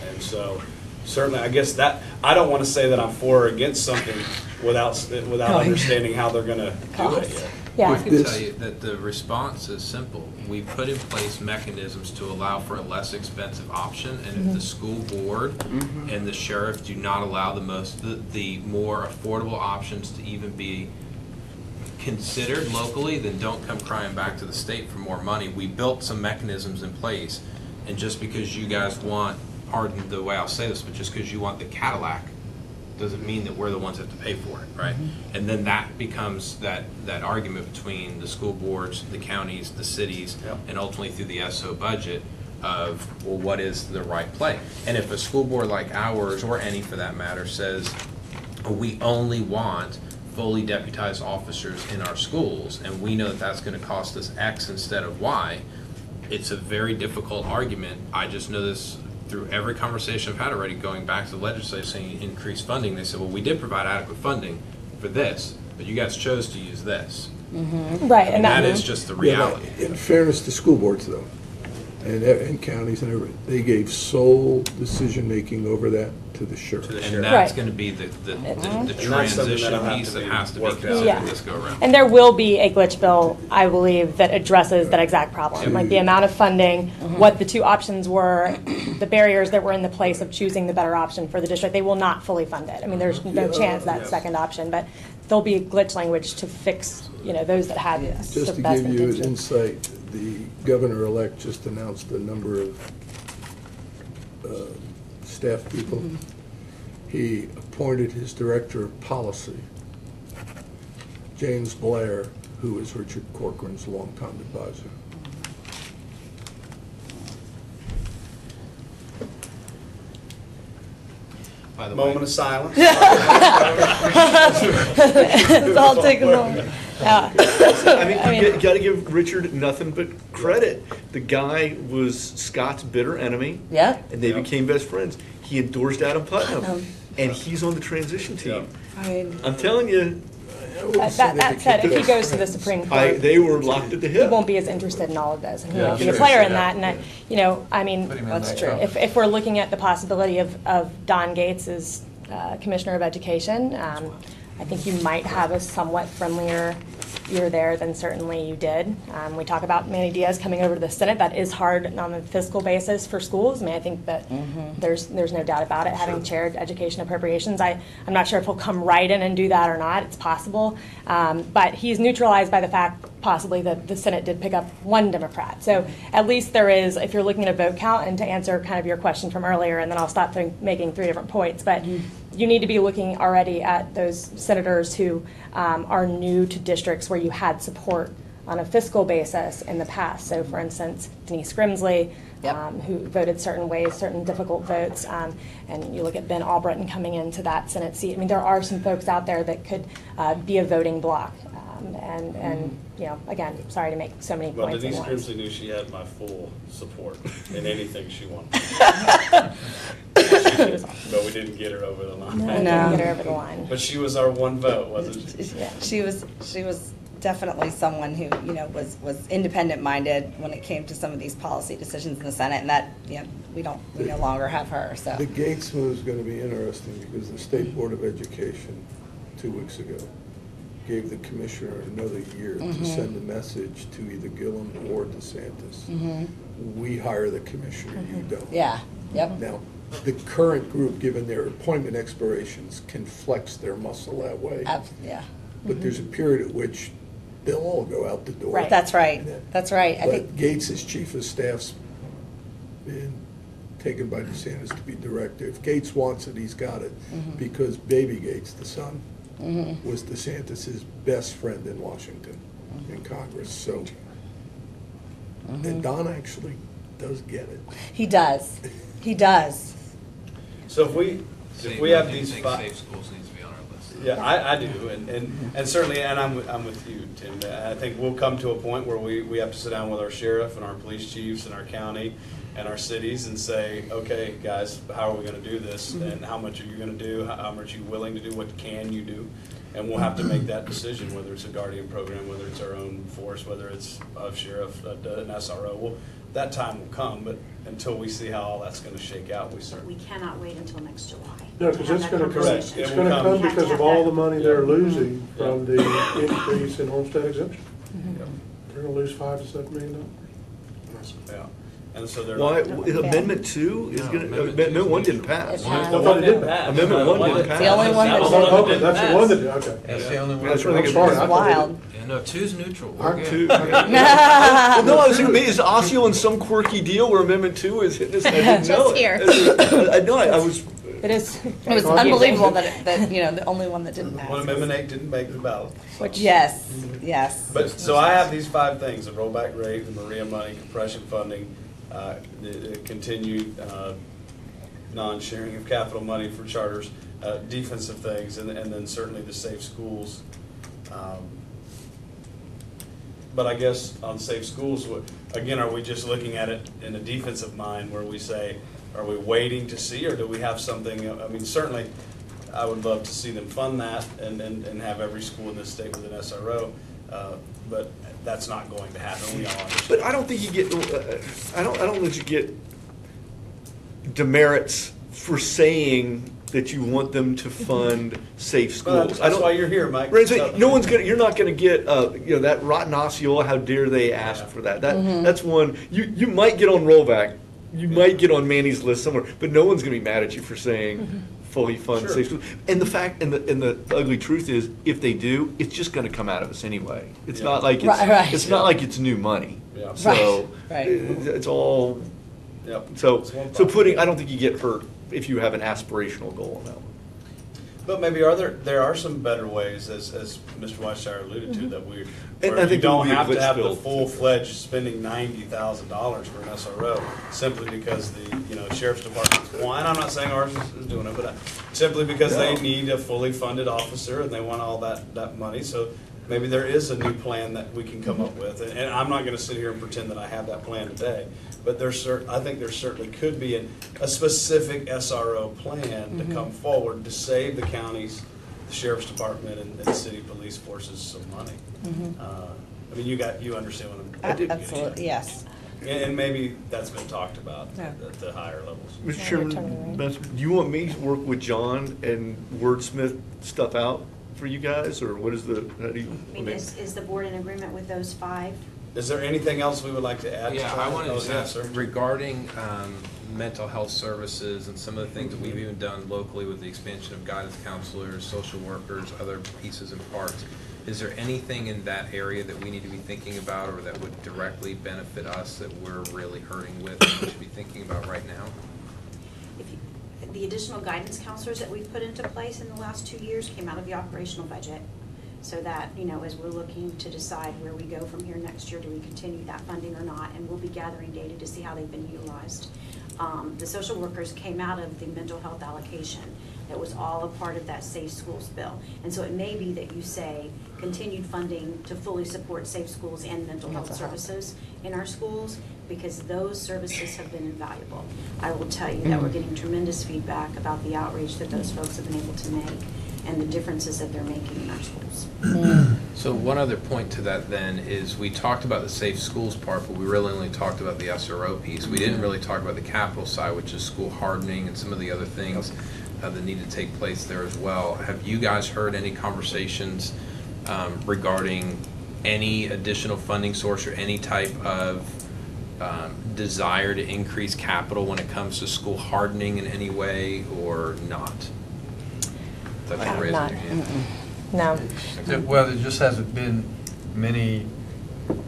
[SPEAKER 1] And so certainly, I guess that, I don't want to say that I'm for or against something without understanding how they're going to do it yet.
[SPEAKER 8] Yeah.
[SPEAKER 9] I can tell you that the response is simple. We put in place mechanisms to allow for a less expensive option, and if the school board and the sheriff do not allow the more affordable options to even be considered locally, then don't come crying back to the state for more money. We built some mechanisms in place, and just because you guys want, pardon the way I'll say this, but just because you want the Cadillac doesn't mean that we're the ones that have to pay for it, right? And then that becomes that argument between the school boards, the counties, the cities, and ultimately through the SO budget of, well, what is the right play? And if a school board like ours, or any for that matter, says, we only want fully deputized officers in our schools, and we know that that's going to cost us X instead of Y, it's a very difficult argument. I just know this through every conversation I've had already, going back to the legislature saying increase funding. They said, well, we did provide adequate funding for this, but you guys chose to use this.
[SPEAKER 8] Right,
[SPEAKER 9] And that is just the reality.
[SPEAKER 7] Yeah, in fairness to school boards, though, and counties and everything, they gave sole decision-making over that to the sheriff.
[SPEAKER 9] And that's
[SPEAKER 8] Right.
[SPEAKER 9] going to be the
[SPEAKER 1] that's something
[SPEAKER 9] transition
[SPEAKER 1] that'll have
[SPEAKER 9] piece
[SPEAKER 1] to
[SPEAKER 9] that
[SPEAKER 1] be
[SPEAKER 9] has to be
[SPEAKER 1] worked out.
[SPEAKER 9] considered
[SPEAKER 8] Yeah.
[SPEAKER 9] this go-around.
[SPEAKER 8] And there will be a glitch bill, I believe, that addresses that exact problem, like the amount of funding, what the two options were, the barriers that were in the place of choosing the better option for the district. They will not fully fund it. I mean, there's no chance that second option, but there'll be glitch language to fix, those that had the
[SPEAKER 7] Just to
[SPEAKER 8] best
[SPEAKER 7] give you an
[SPEAKER 8] intention.
[SPEAKER 7] insight, the governor-elect just announced a number of staff people. He appointed his director of policy, James Blair, who is Richard Corcoran's longtime advisor.
[SPEAKER 9] By the way,
[SPEAKER 1] Moment of silence.
[SPEAKER 8] It's all taken long. Yeah.
[SPEAKER 4] I mean, you got to give Richard nothing but credit. The guy was Scott's bitter enemy.
[SPEAKER 2] Yeah.
[SPEAKER 4] And they
[SPEAKER 1] Yeah.
[SPEAKER 4] became best friends. He endorsed Adam Putnam, and he's on the transition team.
[SPEAKER 2] I mean,
[SPEAKER 4] I'm telling you,
[SPEAKER 8] That said, if he goes to the Supreme Court,
[SPEAKER 4] they were locked at the
[SPEAKER 8] he
[SPEAKER 4] hip.
[SPEAKER 8] won't be as interested in all of this, and he
[SPEAKER 1] Yeah,
[SPEAKER 8] won't be a
[SPEAKER 1] sure.
[SPEAKER 8] player in
[SPEAKER 1] Yeah.
[SPEAKER 8] that. And I mean,
[SPEAKER 5] Put him in that
[SPEAKER 2] true.
[SPEAKER 5] cup.
[SPEAKER 8] if we're looking at the possibility of Don Gates as Commissioner of Education, I think you might have a somewhat friendlier ear there than certainly you did. We talk about Manny Diaz coming over to the Senate. That is hard on a fiscal basis for schools. I mean, I think that there's no doubt about it. Having chaired education appropriations, I'm not sure if he'll come right in and do that or not. It's possible. But he's neutralized by the fact possibly that the Senate did pick up one Democrat. So at least there is, if you're looking at a vote count, and to answer kind of your question from earlier, and then I'll stop making three different points, but you need to be looking already at those senators who are new to districts where you had support on a fiscal basis in the past. So for instance, Denise Grimsley,
[SPEAKER 2] Yep.
[SPEAKER 8] who voted certain ways, certain difficult votes, and you look at Ben Albritton coming into that Senate seat. I mean, there are some folks out there that could be a voting bloc. And again, sorry to make so many
[SPEAKER 1] Well,
[SPEAKER 8] points at
[SPEAKER 1] Denise
[SPEAKER 8] once.
[SPEAKER 1] Grimsley knew she had my full support in anything she wanted.
[SPEAKER 8] She was awesome.
[SPEAKER 1] But we didn't get her over the line.
[SPEAKER 8] No,
[SPEAKER 2] No.
[SPEAKER 8] didn't get her over the line.
[SPEAKER 1] But she was our one vote, wasn't she?
[SPEAKER 8] Yeah.
[SPEAKER 2] she was definitely someone who, was independent-minded when it came to some of these policy decisions in the Senate, and that, we no longer have her, so.
[SPEAKER 7] The Gates move is going to be interesting because the State Board of Education 2 weeks ago gave the commissioner another year to send a message to either Gillum or DeSantis. We hire the commissioner, you don't.
[SPEAKER 2] Yeah, yep.
[SPEAKER 7] Now, the current group, given their appointment expirations, can flex their muscle that way.
[SPEAKER 2] Yeah.
[SPEAKER 7] But there's a period at which they'll all go out the door.
[SPEAKER 8] Right.
[SPEAKER 2] That's right. That's right. I think,
[SPEAKER 7] But Gates' chief of staff's been taken by DeSantis to be director. If Gates wants it, he's got it. Because baby Gates, the son, was DeSantis' best friend in Washington, in Congress. So, and Don actually does get it.
[SPEAKER 2] he does. He does.
[SPEAKER 1] So if we have these
[SPEAKER 9] Safe
[SPEAKER 1] five,
[SPEAKER 9] schools needs to be on our list.
[SPEAKER 1] yeah, I do, and certainly, and I'm with you, Tim. I think we'll come to a point where we have to sit down with our sheriff and our police chiefs and our county and our cities and say, okay, guys, how are we gonna do this? And how much are you gonna do? How much are you willing to do? What can you do? And we'll have to make that decision, whether it's a Guardian program, whether it's our own force, whether it's a sheriff, an SRO. Well, that time will come, but until we see how all that's gonna shake out, we
[SPEAKER 3] We
[SPEAKER 1] certainly.
[SPEAKER 3] cannot wait until next July.
[SPEAKER 6] No,
[SPEAKER 3] to
[SPEAKER 6] because
[SPEAKER 3] have
[SPEAKER 6] it's
[SPEAKER 3] that
[SPEAKER 6] gonna come,
[SPEAKER 3] conversation.
[SPEAKER 6] it's
[SPEAKER 1] It will
[SPEAKER 6] gonna
[SPEAKER 1] come.
[SPEAKER 6] come
[SPEAKER 3] We have to
[SPEAKER 6] because
[SPEAKER 3] have
[SPEAKER 6] of all
[SPEAKER 3] that.
[SPEAKER 6] the money they're losing from the increase in homestead exemption. They're gonna lose $5 to $7 million.
[SPEAKER 1] Yeah, and so they're.
[SPEAKER 4] Why, Amendment 2 is going to, Amendment 1 didn't pass.
[SPEAKER 8] It passed.
[SPEAKER 1] The one that didn't pass.
[SPEAKER 4] Amendment one didn't
[SPEAKER 2] It's the only one that
[SPEAKER 1] That was
[SPEAKER 2] didn't.
[SPEAKER 1] the one
[SPEAKER 6] Okay, that's the one that, okay.
[SPEAKER 5] That's the only one.
[SPEAKER 4] That's
[SPEAKER 5] that-
[SPEAKER 4] really
[SPEAKER 6] I'm
[SPEAKER 4] good.
[SPEAKER 6] sorry.
[SPEAKER 2] It's
[SPEAKER 6] I thought
[SPEAKER 2] wild.
[SPEAKER 9] Yeah, no, two's neutral. We're
[SPEAKER 6] I'm
[SPEAKER 9] good.
[SPEAKER 6] too.
[SPEAKER 4] Well, no, I was thinking, is Osceola in some quirky deal where Amendment 2 is hitting us? I didn't know.
[SPEAKER 8] Just here.
[SPEAKER 4] I know, I was,
[SPEAKER 8] It is.
[SPEAKER 2] It was unbelievable that the only one that didn't
[SPEAKER 1] When
[SPEAKER 2] pass.
[SPEAKER 1] Amendment 8 didn't make the ballot.
[SPEAKER 2] Yes, yes.
[SPEAKER 1] But, so I have these 5 things: the rollback rate, the Maria money, compression funding, the continued non-sharing of capital money for charters, defensive things, and then certainly the safe schools. But I guess on safe schools, again, are we just looking at it in a defensive mind where we say, are we waiting to see, or do we have something? I mean, certainly, I would love to see them fund that and have every school in this state with an SRO, but that's not going to happen. We all understand.
[SPEAKER 4] But I don't think you get, I don't think you get demerits for saying that you want them to fund safe schools.
[SPEAKER 1] That's why you're here, Mike.
[SPEAKER 4] Right, so no one's gonna. You're not gonna get. That rotten Osceola. How dare they ask for that? That's one. You might get on rollback. You might get on Manny's list somewhere, but no one's gonna be mad at you for saying fully fund safe schools. And the fact and the ugly truth is, if they do, it's just gonna come out of us anyway. It's not like it's not like it's new money.
[SPEAKER 1] Yeah.
[SPEAKER 4] So
[SPEAKER 2] Right.
[SPEAKER 4] it's all.
[SPEAKER 1] Yep.
[SPEAKER 4] So
[SPEAKER 1] It's one
[SPEAKER 4] so
[SPEAKER 1] problem.
[SPEAKER 4] putting. I don't think you get hurt if you have an aspirational goal on that one.
[SPEAKER 1] But maybe there are some better ways, as Mr. Weisshire alluded to, that we,
[SPEAKER 4] And I
[SPEAKER 1] where you
[SPEAKER 4] think
[SPEAKER 1] don't
[SPEAKER 4] there will
[SPEAKER 1] have
[SPEAKER 4] be a
[SPEAKER 1] to have the
[SPEAKER 4] glitch
[SPEAKER 1] full-fledged spending $90,000 for an SRO, simply because the sheriff's department's, well, and I'm not saying ours is doing it, but simply because they need a fully funded officer and they want all that money. So maybe there is a new plan that we can come up with. And I'm not going to sit here and pretend that I have that plan today. But I think there certainly could be a specific SRO plan to come forward to save the counties, the sheriff's department, and city police forces some money. I mean, you understand what I'm getting at.
[SPEAKER 2] Absolutely, yes.
[SPEAKER 1] And maybe that's been talked about
[SPEAKER 2] Yeah.
[SPEAKER 1] at the higher levels.
[SPEAKER 4] Mr.
[SPEAKER 8] Yeah,
[SPEAKER 4] Chairman,
[SPEAKER 8] returning
[SPEAKER 4] do you want me to work with John and wordsmith stuff out for you guys, or what is the, how do you?
[SPEAKER 3] I mean, is the board in agreement with those 5?
[SPEAKER 1] Is there anything else we would like to add?
[SPEAKER 9] Yeah,
[SPEAKER 1] to
[SPEAKER 9] I
[SPEAKER 1] that?
[SPEAKER 9] wanted to
[SPEAKER 1] Oh,
[SPEAKER 9] just
[SPEAKER 1] yeah,
[SPEAKER 9] ask
[SPEAKER 1] sir.
[SPEAKER 9] regarding mental health services and some of the things that we've even done locally with the expansion of guidance counselors, social workers, other pieces and parts. Is there anything in that area that we need to be thinking about or that would directly benefit us that we're really hurting with and we should be thinking about right now?
[SPEAKER 3] The additional guidance counselors that we've put into place in the last 2 years came out of the operational budget. So that, as we're looking to decide where we go from here next year, do we continue that funding or not? And we'll be gathering data to see how they've been utilized. The social workers came out of the mental health allocation. That was all a part of that Safe Schools bill. And so it may be that you say continued funding to fully support safe schools and mental health services in our schools, because those services have been invaluable. I will tell you that we're getting tremendous feedback about the outreach that those folks have been able to make and the differences that they're making in our schools.
[SPEAKER 9] So one other point to that then is we talked about the safe schools part, but we really only talked about the SRO piece. We didn't really talk about the capital side, which is school hardening and some of the other things that need to take place there as well. Have you guys heard any conversations regarding any additional funding source or any type of desire to increase capital when it comes to school hardening in any way or not? That's a raise
[SPEAKER 8] Not.
[SPEAKER 9] your hand.
[SPEAKER 8] No.
[SPEAKER 5] Well, there just hasn't been many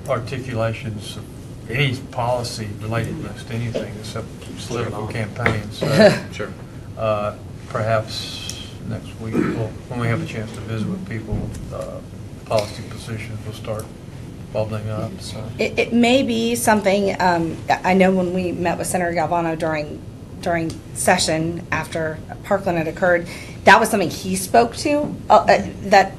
[SPEAKER 5] articulations of any policy related to anything except political campaigns. So,
[SPEAKER 9] Sure.
[SPEAKER 5] perhaps next week, when we have a chance to visit with people, policy positions will start bubbling up. So.
[SPEAKER 2] It may be something, I know when we met with Senator Galvano during session after Parkland had occurred, that was something he spoke to that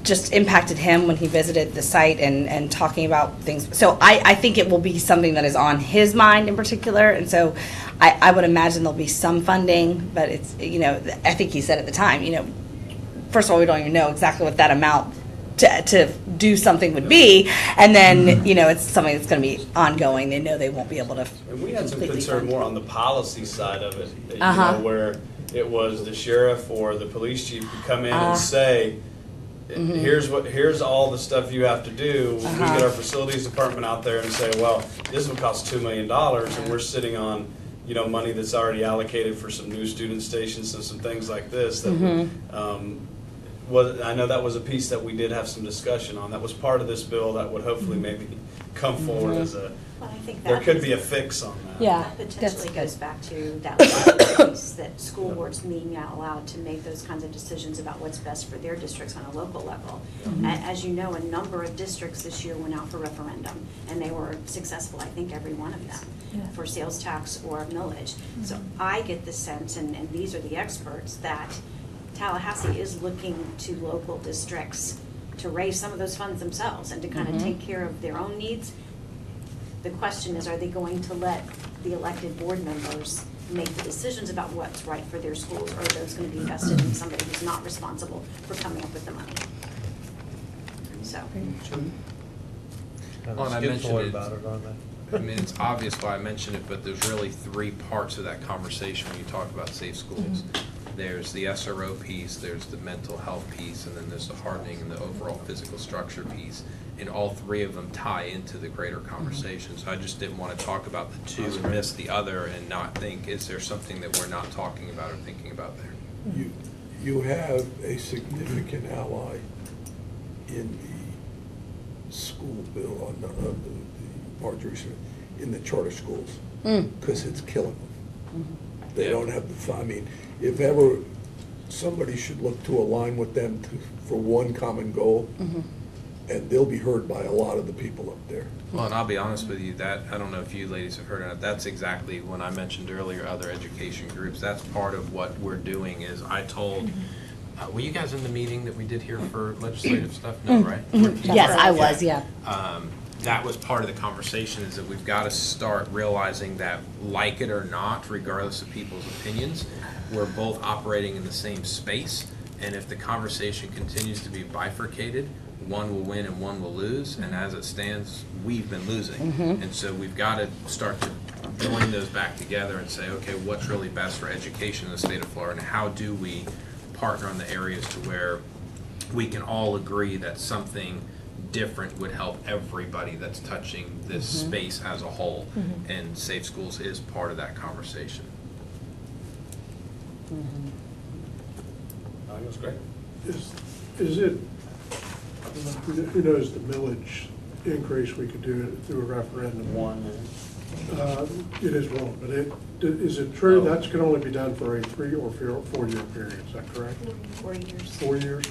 [SPEAKER 2] just impacted him when he visited the site and talking about things. So I think it will be something that is on his mind in particular. And so I would imagine there'll be some funding, but it's, I think he said at the time, first of all, we don't even know exactly what that amount to do something would be. And then, it's something that's going to be ongoing. They know they won't be able to
[SPEAKER 1] And we had some
[SPEAKER 2] completely
[SPEAKER 1] concern
[SPEAKER 2] fund.
[SPEAKER 1] more on the policy side of it,
[SPEAKER 2] Uh-huh.
[SPEAKER 1] where it was the sheriff or the police chief could come in and say, here's all the stuff you have to do. We get our facilities department out there and say, well, this would cost $2 million, and we're sitting on, money that's already allocated for some new student stations and some things like this. That I know that was a piece that we did have some discussion on. That was part of this bill that would hopefully maybe come forward as a,
[SPEAKER 3] Well, I think
[SPEAKER 1] there
[SPEAKER 3] that
[SPEAKER 1] could be a fix on that.
[SPEAKER 8] Yeah.
[SPEAKER 3] potentially
[SPEAKER 2] That's
[SPEAKER 3] goes back to that local piece, that school boards being now allowed to make those kinds of decisions about what's best for their districts on a local level. As you know, a number of districts this year went out for referendum, and they were successful, I think, every one of them,
[SPEAKER 8] Yeah.
[SPEAKER 3] for sales tax or millage. So I get the sense, and these are the experts, that Tallahassee is looking to local districts to raise some of those funds themselves and to kind of take care of their own needs. The question is, are they going to let the elected board members make the decisions about what's right for their schools, or are those going to be vested in somebody who's not responsible for coming up with the money? So,
[SPEAKER 5] Kind
[SPEAKER 9] Well,
[SPEAKER 5] of
[SPEAKER 9] and I
[SPEAKER 5] skip
[SPEAKER 9] mentioned
[SPEAKER 5] forward
[SPEAKER 9] it.
[SPEAKER 5] about it, aren't they?
[SPEAKER 9] I mean, it's obvious why I mentioned it, but there's really three parts of that conversation when you talk about safe schools. There's the SRO piece, there's the mental health piece, and then there's the hardening and the overall physical structure piece. And all three of them tie into the greater conversation. So I just didn't want to talk about the two and miss the other and not think, is there something that we're not talking about or thinking about there?
[SPEAKER 7] You have a significant ally in the school bill on the Marjorie Smith, in the charter schools, because it's killing them. They
[SPEAKER 9] Yeah.
[SPEAKER 7] don't have the, I mean, if ever somebody should look to align with them for one common goal, and they'll be heard by a lot of the people up there.
[SPEAKER 9] Well, and I'll be honest with you, that, I don't know if you ladies have heard of it, that's exactly when I mentioned earlier, other education groups, that's part of what we're doing is I told, were you guys in the meeting that we did here for legislative stuff? No, right?
[SPEAKER 2] Yes, I was, yeah.
[SPEAKER 9] That was part of the conversation, is that we've got to start realizing that, like it or not, regardless of people's opinions, we're both operating in the same space, and if the conversation continues to be bifurcated, one will win and one will lose, and as it stands, we've been losing. And so we've got to start to join those back together and say, okay, what's really best for education in the state of Florida, and how do we partner on the areas to where we can all agree that something different would help everybody that's touching this space as a whole, and Safe Schools is part of that conversation.
[SPEAKER 1] I think that's great.
[SPEAKER 6] Is it, who knows the millage increase, we could do it through a referendum. It is one, but is it true that can only be done for a 3 or 4 year period, is that correct?
[SPEAKER 3] 4 years.
[SPEAKER 6] 4 years?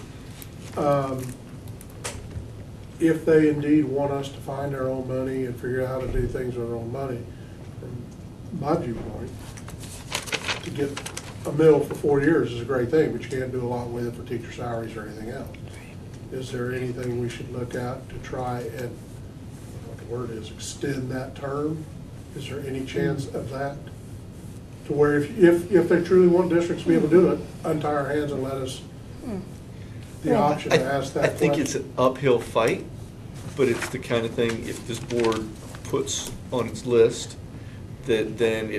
[SPEAKER 6] If they indeed want us to find our own money and figure out how to do things with our own money, from my viewpoint, to get a mill for 4 years is a great thing, but you can't do a lot with it for teacher salaries or anything else. Is there anything we should look at to try and, I don't know what the word is, extend that term? Is there any chance of that? To where if they truly want districts to be able to do it, untie our hands and let us the option to ask that
[SPEAKER 4] I think
[SPEAKER 6] question.
[SPEAKER 4] it's an uphill fight, but it's the kind of thing, if this board puts on its list, that then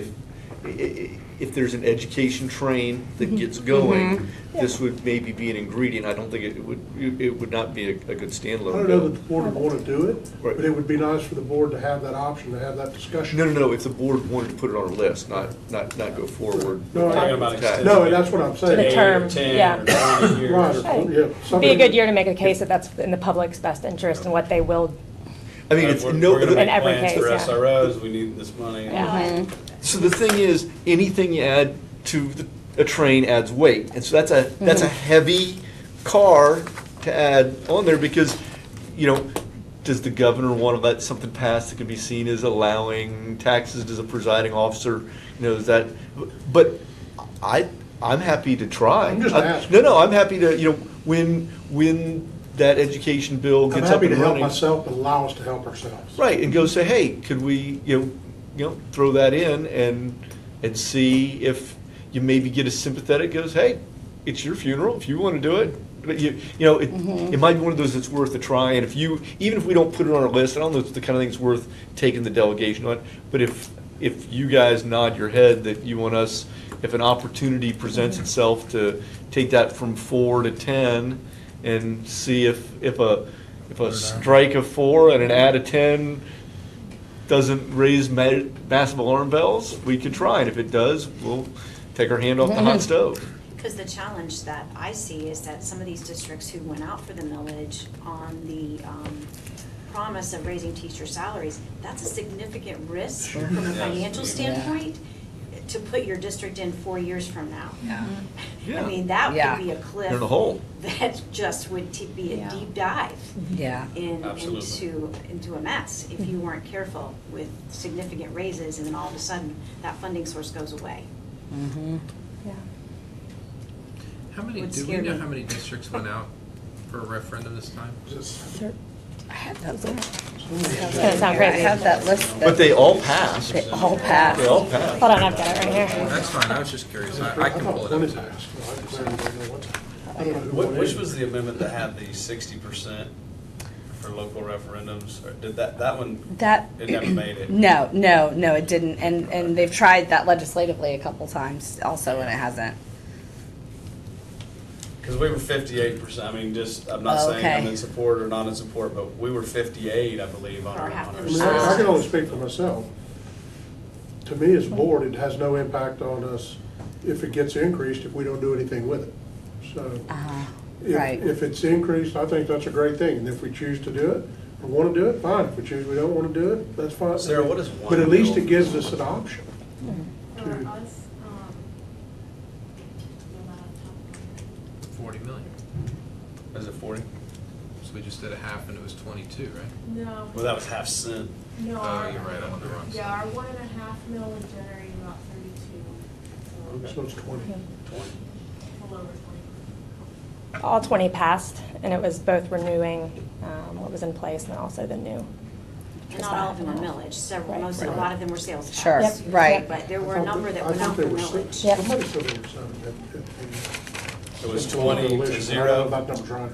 [SPEAKER 4] if there's an education train that gets going, this would maybe be an ingredient. I don't think it would not be a good standalone
[SPEAKER 6] I don't know
[SPEAKER 4] bill.
[SPEAKER 6] that the board would want to do it,
[SPEAKER 4] Right.
[SPEAKER 6] but it would be nice for the board to have that option, to have that discussion.
[SPEAKER 4] No, if the board wanted to put it on a list, not go forward.
[SPEAKER 6] No,
[SPEAKER 1] Talking about extending
[SPEAKER 6] No,
[SPEAKER 1] it
[SPEAKER 6] and that's what I'm
[SPEAKER 8] The
[SPEAKER 6] saying.
[SPEAKER 1] 8
[SPEAKER 8] term,
[SPEAKER 1] or 10
[SPEAKER 8] yeah.
[SPEAKER 1] or 20 years.
[SPEAKER 6] Right,
[SPEAKER 8] Right.
[SPEAKER 6] yeah.
[SPEAKER 8] Be a
[SPEAKER 6] something-
[SPEAKER 8] good year to make a case that that's in the public's best interest and what they will.
[SPEAKER 4] I mean, it's
[SPEAKER 1] We're
[SPEAKER 4] no.
[SPEAKER 1] gonna make
[SPEAKER 8] In every
[SPEAKER 1] plans
[SPEAKER 8] case,
[SPEAKER 1] for
[SPEAKER 8] yeah.
[SPEAKER 1] SROs, we need this money.
[SPEAKER 8] Yeah.
[SPEAKER 4] So the thing is, anything you add to a train adds weight, and so that's a heavy car to add on there, because, does the governor want to let something pass that can be seen as allowing taxes as a presiding officer? Is that? But I'm happy to try.
[SPEAKER 6] I'm just asking.
[SPEAKER 4] No, I'm happy to. When that education bill
[SPEAKER 6] I'm
[SPEAKER 4] gets up
[SPEAKER 6] happy
[SPEAKER 4] and
[SPEAKER 6] to help
[SPEAKER 4] running.
[SPEAKER 6] myself, but allow us to help ourselves.
[SPEAKER 4] Right, and go say, hey, could we, throw that in and see if you maybe get a sympathetic, goes, hey, it's your funeral, if you want to do it. But it might be one of those that's worth a try, and even if we don't put it on our list, I don't know if it's the kind of thing that's worth taking the delegation on, but if you guys nod your head that you want us, if an opportunity presents itself to take that from 4 to 10, and see if a strike of 4 and an add of 10 doesn't raise massive alarm bells, we could try, and if it does, we'll take our hand off the hot stove.
[SPEAKER 3] Because the challenge that I see is that some of these districts who went out for the millage on the promise of raising teacher salaries, that's a significant risk from a financial standpoint to put your district in 4 years from now.
[SPEAKER 4] Yeah.
[SPEAKER 3] I mean, that
[SPEAKER 2] Yeah.
[SPEAKER 3] could be a cliff.
[SPEAKER 4] They're in a hole.
[SPEAKER 3] That just would be a deep dive
[SPEAKER 2] Yeah.
[SPEAKER 3] into a mess if you weren't careful with significant raises, and then all of a sudden, that funding source goes away.
[SPEAKER 8] Yeah.
[SPEAKER 9] How many,
[SPEAKER 3] Would
[SPEAKER 9] do we
[SPEAKER 3] scare
[SPEAKER 9] know
[SPEAKER 3] me.
[SPEAKER 9] how many districts went out for a referendum this time?
[SPEAKER 2] I have that list.
[SPEAKER 8] It's gonna sound
[SPEAKER 2] I
[SPEAKER 8] crazy.
[SPEAKER 2] have that list.
[SPEAKER 4] But they all passed.
[SPEAKER 2] They all passed.
[SPEAKER 4] They all passed.
[SPEAKER 8] Hold on, I've got it right here.
[SPEAKER 9] That's fine, I was just curious. I can pull it up too.
[SPEAKER 1] Which was the amendment that had the 60% for local referendums? Or did that one,
[SPEAKER 2] That,
[SPEAKER 1] it never made it?
[SPEAKER 2] no, it didn't. And they've tried that legislatively a couple times also, and it hasn't.
[SPEAKER 1] Because we were 58%, I mean, just, I'm not
[SPEAKER 2] Oh,
[SPEAKER 1] saying I'm
[SPEAKER 2] okay.
[SPEAKER 1] in support or not in support, but we were 58, I believe, on
[SPEAKER 3] Or
[SPEAKER 1] our
[SPEAKER 3] half
[SPEAKER 1] on
[SPEAKER 3] the
[SPEAKER 1] our
[SPEAKER 6] I mean,
[SPEAKER 1] sales.
[SPEAKER 6] I can only speak for myself. To me, as a board, it has no impact on us if it gets increased, if we don't do anything with it. So,
[SPEAKER 2] Right.
[SPEAKER 6] if it's increased, I think that's a great thing, and if we choose to do it, or want to do it, fine. If we choose we don't want to do it, that's fine.
[SPEAKER 1] Sarah, what is one
[SPEAKER 6] But at least
[SPEAKER 1] bill?
[SPEAKER 6] it gives us an option.
[SPEAKER 10] For
[SPEAKER 6] To-
[SPEAKER 10] us, no, not off the top of
[SPEAKER 9] 40 million.
[SPEAKER 1] Is it 40?
[SPEAKER 9] So we just did a half and it was 22, right?
[SPEAKER 10] my head. No.
[SPEAKER 1] Well, that was half cent.
[SPEAKER 10] No.
[SPEAKER 9] Oh,
[SPEAKER 10] our-
[SPEAKER 9] you're right, I'm on the wrong
[SPEAKER 10] Yeah,
[SPEAKER 9] side.
[SPEAKER 10] our 1.5 mil would generate about 32.
[SPEAKER 6] So it's 20.
[SPEAKER 10] A little over 20.
[SPEAKER 8] All 20 passed, and it was both renewing what was in place and also the new.
[SPEAKER 3] And not all of them are millage, several,
[SPEAKER 8] Right.
[SPEAKER 3] a lot of them were sales tax.
[SPEAKER 2] Sure,
[SPEAKER 8] Yep.
[SPEAKER 2] right.
[SPEAKER 3] But there were a number that went
[SPEAKER 6] I
[SPEAKER 3] out
[SPEAKER 6] think
[SPEAKER 3] for
[SPEAKER 6] there were
[SPEAKER 3] millage.
[SPEAKER 6] six.
[SPEAKER 8] Yep.
[SPEAKER 6] Somebody said there were seven.
[SPEAKER 1] It was
[SPEAKER 6] It's
[SPEAKER 1] 20 to
[SPEAKER 6] I don't know
[SPEAKER 1] 0.
[SPEAKER 6] about numbers right.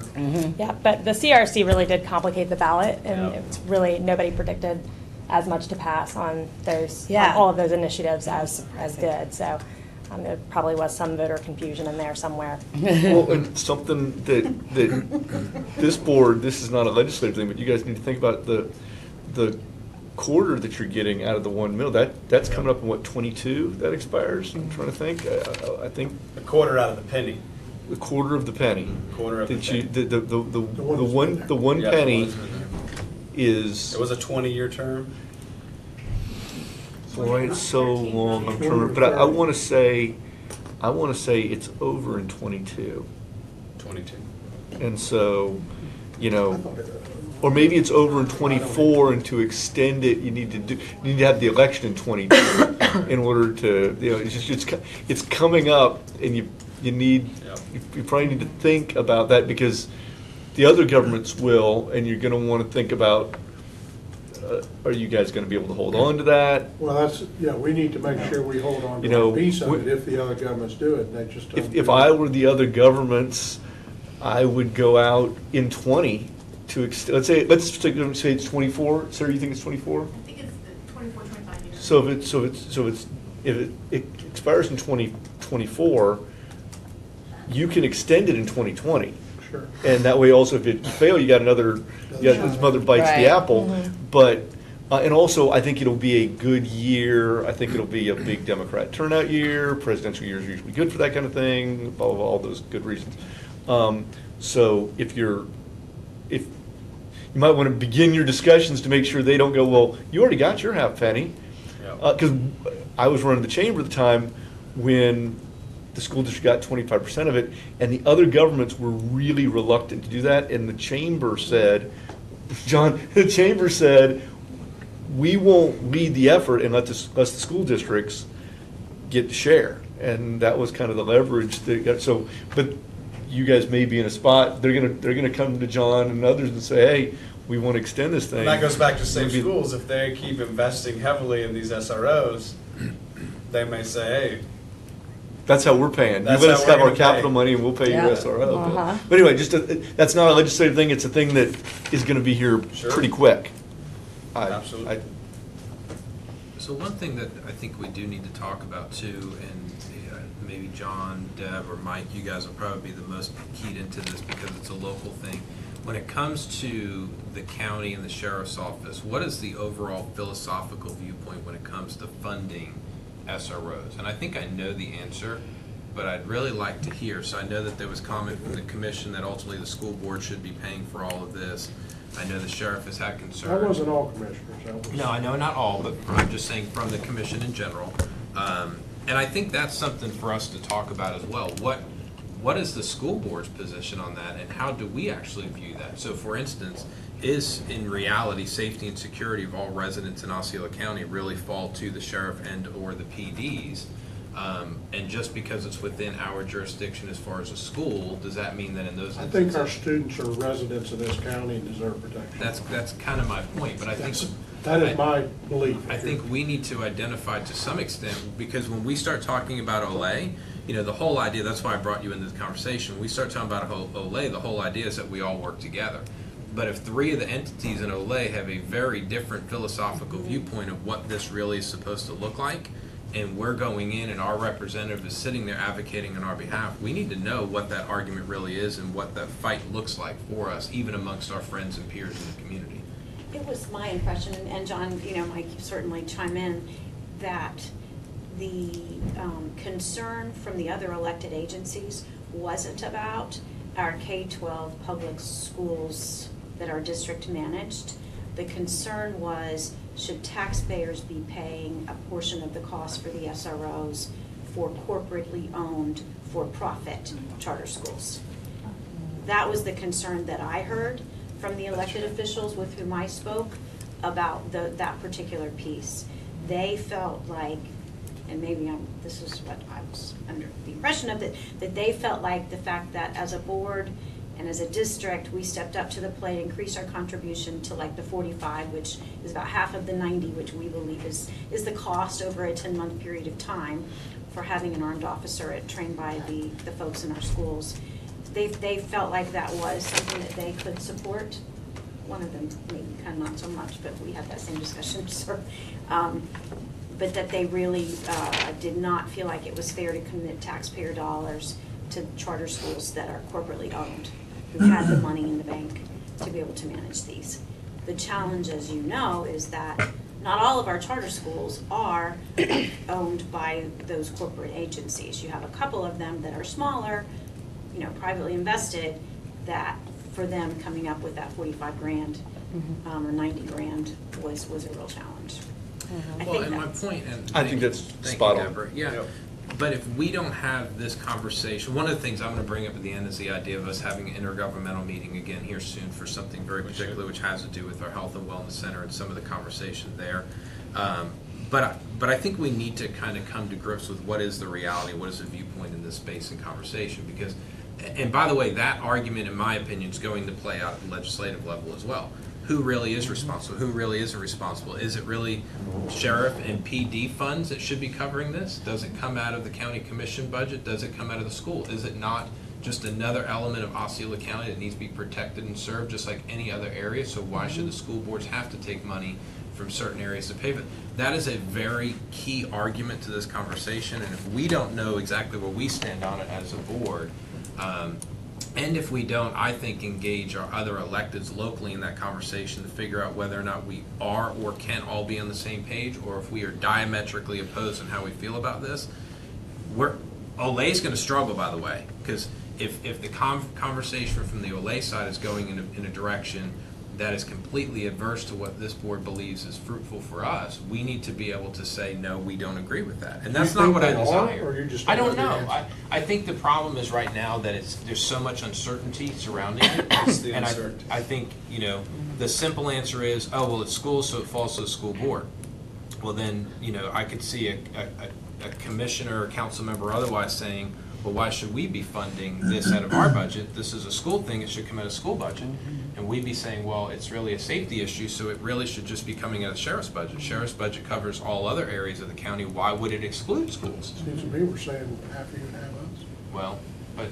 [SPEAKER 8] Yeah, but the CRC really did complicate the ballot, and
[SPEAKER 1] Yeah.
[SPEAKER 8] it's really, nobody predicted as much to pass on those,
[SPEAKER 2] Yeah.
[SPEAKER 8] on all of those initiatives as did, so there probably was some voter confusion in there somewhere.
[SPEAKER 4] Well, and something that this board, this is not a legislative thing, but you guys need to think about the quarter that you're getting out of the 1 mil. That's coming up in what, 22 that expires? I'm trying to think. I think
[SPEAKER 1] A quarter out of the penny.
[SPEAKER 4] a quarter of the penny.
[SPEAKER 1] Quarter of the
[SPEAKER 4] That you,
[SPEAKER 1] penny.
[SPEAKER 4] the
[SPEAKER 6] one that's
[SPEAKER 4] one
[SPEAKER 1] Yeah,
[SPEAKER 4] penny
[SPEAKER 1] it was in there.
[SPEAKER 4] is,
[SPEAKER 1] It was a 20-year term.
[SPEAKER 4] boy, it's so long, I'm trying to, but I want to say it's over in 22.
[SPEAKER 1] 22.
[SPEAKER 4] And so, you know,
[SPEAKER 6] I thought it-
[SPEAKER 4] or maybe it's over in 24, and to extend it, you need to have the election in 22 in order to, you know, it's coming up, and you need,
[SPEAKER 1] Yep.
[SPEAKER 4] you probably need to think about that, because the other governments will, and you're gonna wanna think about, are you guys gonna be able to hold on to that?
[SPEAKER 6] Well, that's, yeah, we need to make sure we hold on
[SPEAKER 4] You
[SPEAKER 6] to
[SPEAKER 4] know,
[SPEAKER 6] a piece of
[SPEAKER 4] we-
[SPEAKER 6] it if the other governments do it, and they just don't.
[SPEAKER 4] If
[SPEAKER 6] do
[SPEAKER 4] I
[SPEAKER 6] it.
[SPEAKER 4] were the other governments, I would go out in 20 to let's say it's 24. Sarah, you think it's 24?
[SPEAKER 10] I think it's the 24, 25 years.
[SPEAKER 4] So if it expires in 2024, you can extend it in 2020.
[SPEAKER 6] Sure.
[SPEAKER 4] And that way also, if it fail, you got some other bites
[SPEAKER 2] Right.
[SPEAKER 4] the apple. But, and also, I think it'll be a good year. I think it'll be a big Democrat turnout year. Presidential years are usually good for that kind of thing, blah, blah, blah, all those good reasons. So if you might want to begin your discussions to make sure they don't go, well, you already got your half penny.
[SPEAKER 1] Yeah.
[SPEAKER 4] Because I was running the chamber at the time when the school district got 25% of it, and the other governments were really reluctant to do that, and the chamber said, John, the chamber said, we won't lead the effort and let the school districts get to share. And that was kind of the leverage that got, so, but you guys may be in a spot, they're gonna come to John and others and say, hey, we want to extend this thing.
[SPEAKER 1] And that goes back to safe
[SPEAKER 4] Maybe-
[SPEAKER 1] schools. If they keep investing heavily in these SROs, they may say, hey,
[SPEAKER 4] That's how we're paying. You
[SPEAKER 1] That's
[SPEAKER 4] let
[SPEAKER 1] how
[SPEAKER 4] us
[SPEAKER 1] we're
[SPEAKER 4] have our
[SPEAKER 1] gonna
[SPEAKER 4] capital
[SPEAKER 1] pay.
[SPEAKER 4] money and we'll pay
[SPEAKER 2] Yeah.
[SPEAKER 4] you SRO.
[SPEAKER 2] Uh-huh.
[SPEAKER 4] But anyway, that's not a legislative thing, it's a thing that is gonna be here
[SPEAKER 1] Sure.
[SPEAKER 4] pretty quick.
[SPEAKER 1] Absolutely.
[SPEAKER 9] So one thing that I think we do need to talk about too, and maybe John, Deb, or Mike, you guys will probably be the most keyed into this because it's a local thing. When it comes to the county and the sheriff's office, what is the overall philosophical viewpoint when it comes to funding SROs? And I think I know the answer, but I'd really like to hear. So I know that there was comment from the commission that ultimately the school board should be paying for all of this. I know the sheriff has had concern.
[SPEAKER 6] That wasn't all commissioners, that was.
[SPEAKER 9] No, I know not all, but I'm just saying from the commission in general. And I think that's something for us to talk about as well. What is the school board's position on that, and how do we actually view that? So for instance, is in reality safety and security of all residents in Osceola County really fall to the sheriff and or the PDs? And just because it's within our jurisdiction as far as a school, does that mean that in those
[SPEAKER 6] I
[SPEAKER 9] instances?
[SPEAKER 6] think our students are residents of this county and deserve protection.
[SPEAKER 9] That's kind of my point, but I think.
[SPEAKER 6] That is my belief.
[SPEAKER 9] I think we need to identify to some extent, because when we start talking about Olay, the whole idea, that's why I brought you into the conversation. When we start talking about Olay, the whole idea is that we all work together. But if 3 of the entities in Olay have a very different philosophical viewpoint of what this really is supposed to look like, and we're going in and our representative is sitting there advocating on our behalf, we need to know what that argument really is and what that fight looks like for us, even amongst our friends and peers in the community.
[SPEAKER 3] It was my impression, and John, might certainly chime in, that the concern from the other elected agencies wasn't about our K-12 public schools that our district managed. The concern was, should taxpayers be paying a portion of the cost for the SROs for corporately owned, for-profit charter schools? That was the concern that I heard from the elected officials with whom I spoke about that particular piece. They felt like, and maybe this is what I was under the impression of, that they felt like the fact that as a board and as a district, we stepped up to the plate, increased our contribution to like the 45, which is about half of the 90, which we believe is the cost over a 10-month period of time for having an armed officer trained by the folks in our schools. They felt like that was something that they could support. One of them maybe kind of not so much, but we had that same discussion. So, but that they really did not feel like it was fair to commit taxpayer dollars to charter schools that are corporately owned, who had the money in the bank to be able to manage these. The challenge, as you know, is that not all of our charter schools are owned by those corporate agencies. You have a couple of them that are smaller, privately invested, that for them coming up with that 45 grand or 90 grand was a real challenge.
[SPEAKER 9] Well, and my point, and
[SPEAKER 4] I think that's
[SPEAKER 9] thank
[SPEAKER 4] spot
[SPEAKER 9] you,
[SPEAKER 4] on.
[SPEAKER 9] Deborah. Yeah.
[SPEAKER 4] Yep.
[SPEAKER 9] But if we don't have this conversation, one of the things I'm going to bring up at the end is the idea of us having an intergovernmental meeting again here soon for something very particular, which has to do with our health and wellness center and some of the conversation there. But I think we need to kind of come to grips with what is the reality, what is the viewpoint in this space and conversation, because, and by the way, that argument, in my opinion, is going to play out at the legislative level as well. Who really is responsible? Who really isn't responsible? Is it really sheriff and PD funds that should be covering this? Does it come out of the county commission budget? Does it come out of the school? Is it not just another element of Osceola County that needs to be protected and served just like any other area? So why should the school boards have to take money from certain areas to pay for it? That is a very key argument to this conversation, and if we don't know exactly where we stand on it as a board, and if we don't, I think, engage our other electeds locally in that conversation to figure out whether or not we are or can all be on the same page, or if we are diametrically opposed in how we feel about this. Olay's going to struggle, by the way, because if the conversation from the Olay side is going in a direction that is completely adverse to what this board believes is fruitful for us, we need to be able to say, no, we don't agree with that. And that's not what I desire.
[SPEAKER 6] Or you just
[SPEAKER 9] I don't
[SPEAKER 6] don't
[SPEAKER 9] know.
[SPEAKER 6] have the answer?
[SPEAKER 9] I think the problem is right now that there's so much uncertainty surrounding it.
[SPEAKER 1] It's the
[SPEAKER 9] And
[SPEAKER 1] uncertainty.
[SPEAKER 9] I think, the simple answer is, oh, well, it's school, so it falls to the school board. Well, then, I could see a commissioner or council member otherwise saying, well, why should we be funding this out of our budget? This is a school thing, it should come out of school budget. And we'd be saying, well, it's really a safety issue, so it really should just be coming out of the sheriff's budget. Sheriff's budget covers all other areas of the county, why would it exclude schools?
[SPEAKER 6] Seems to me we're saying half you and half us.
[SPEAKER 9] Well, but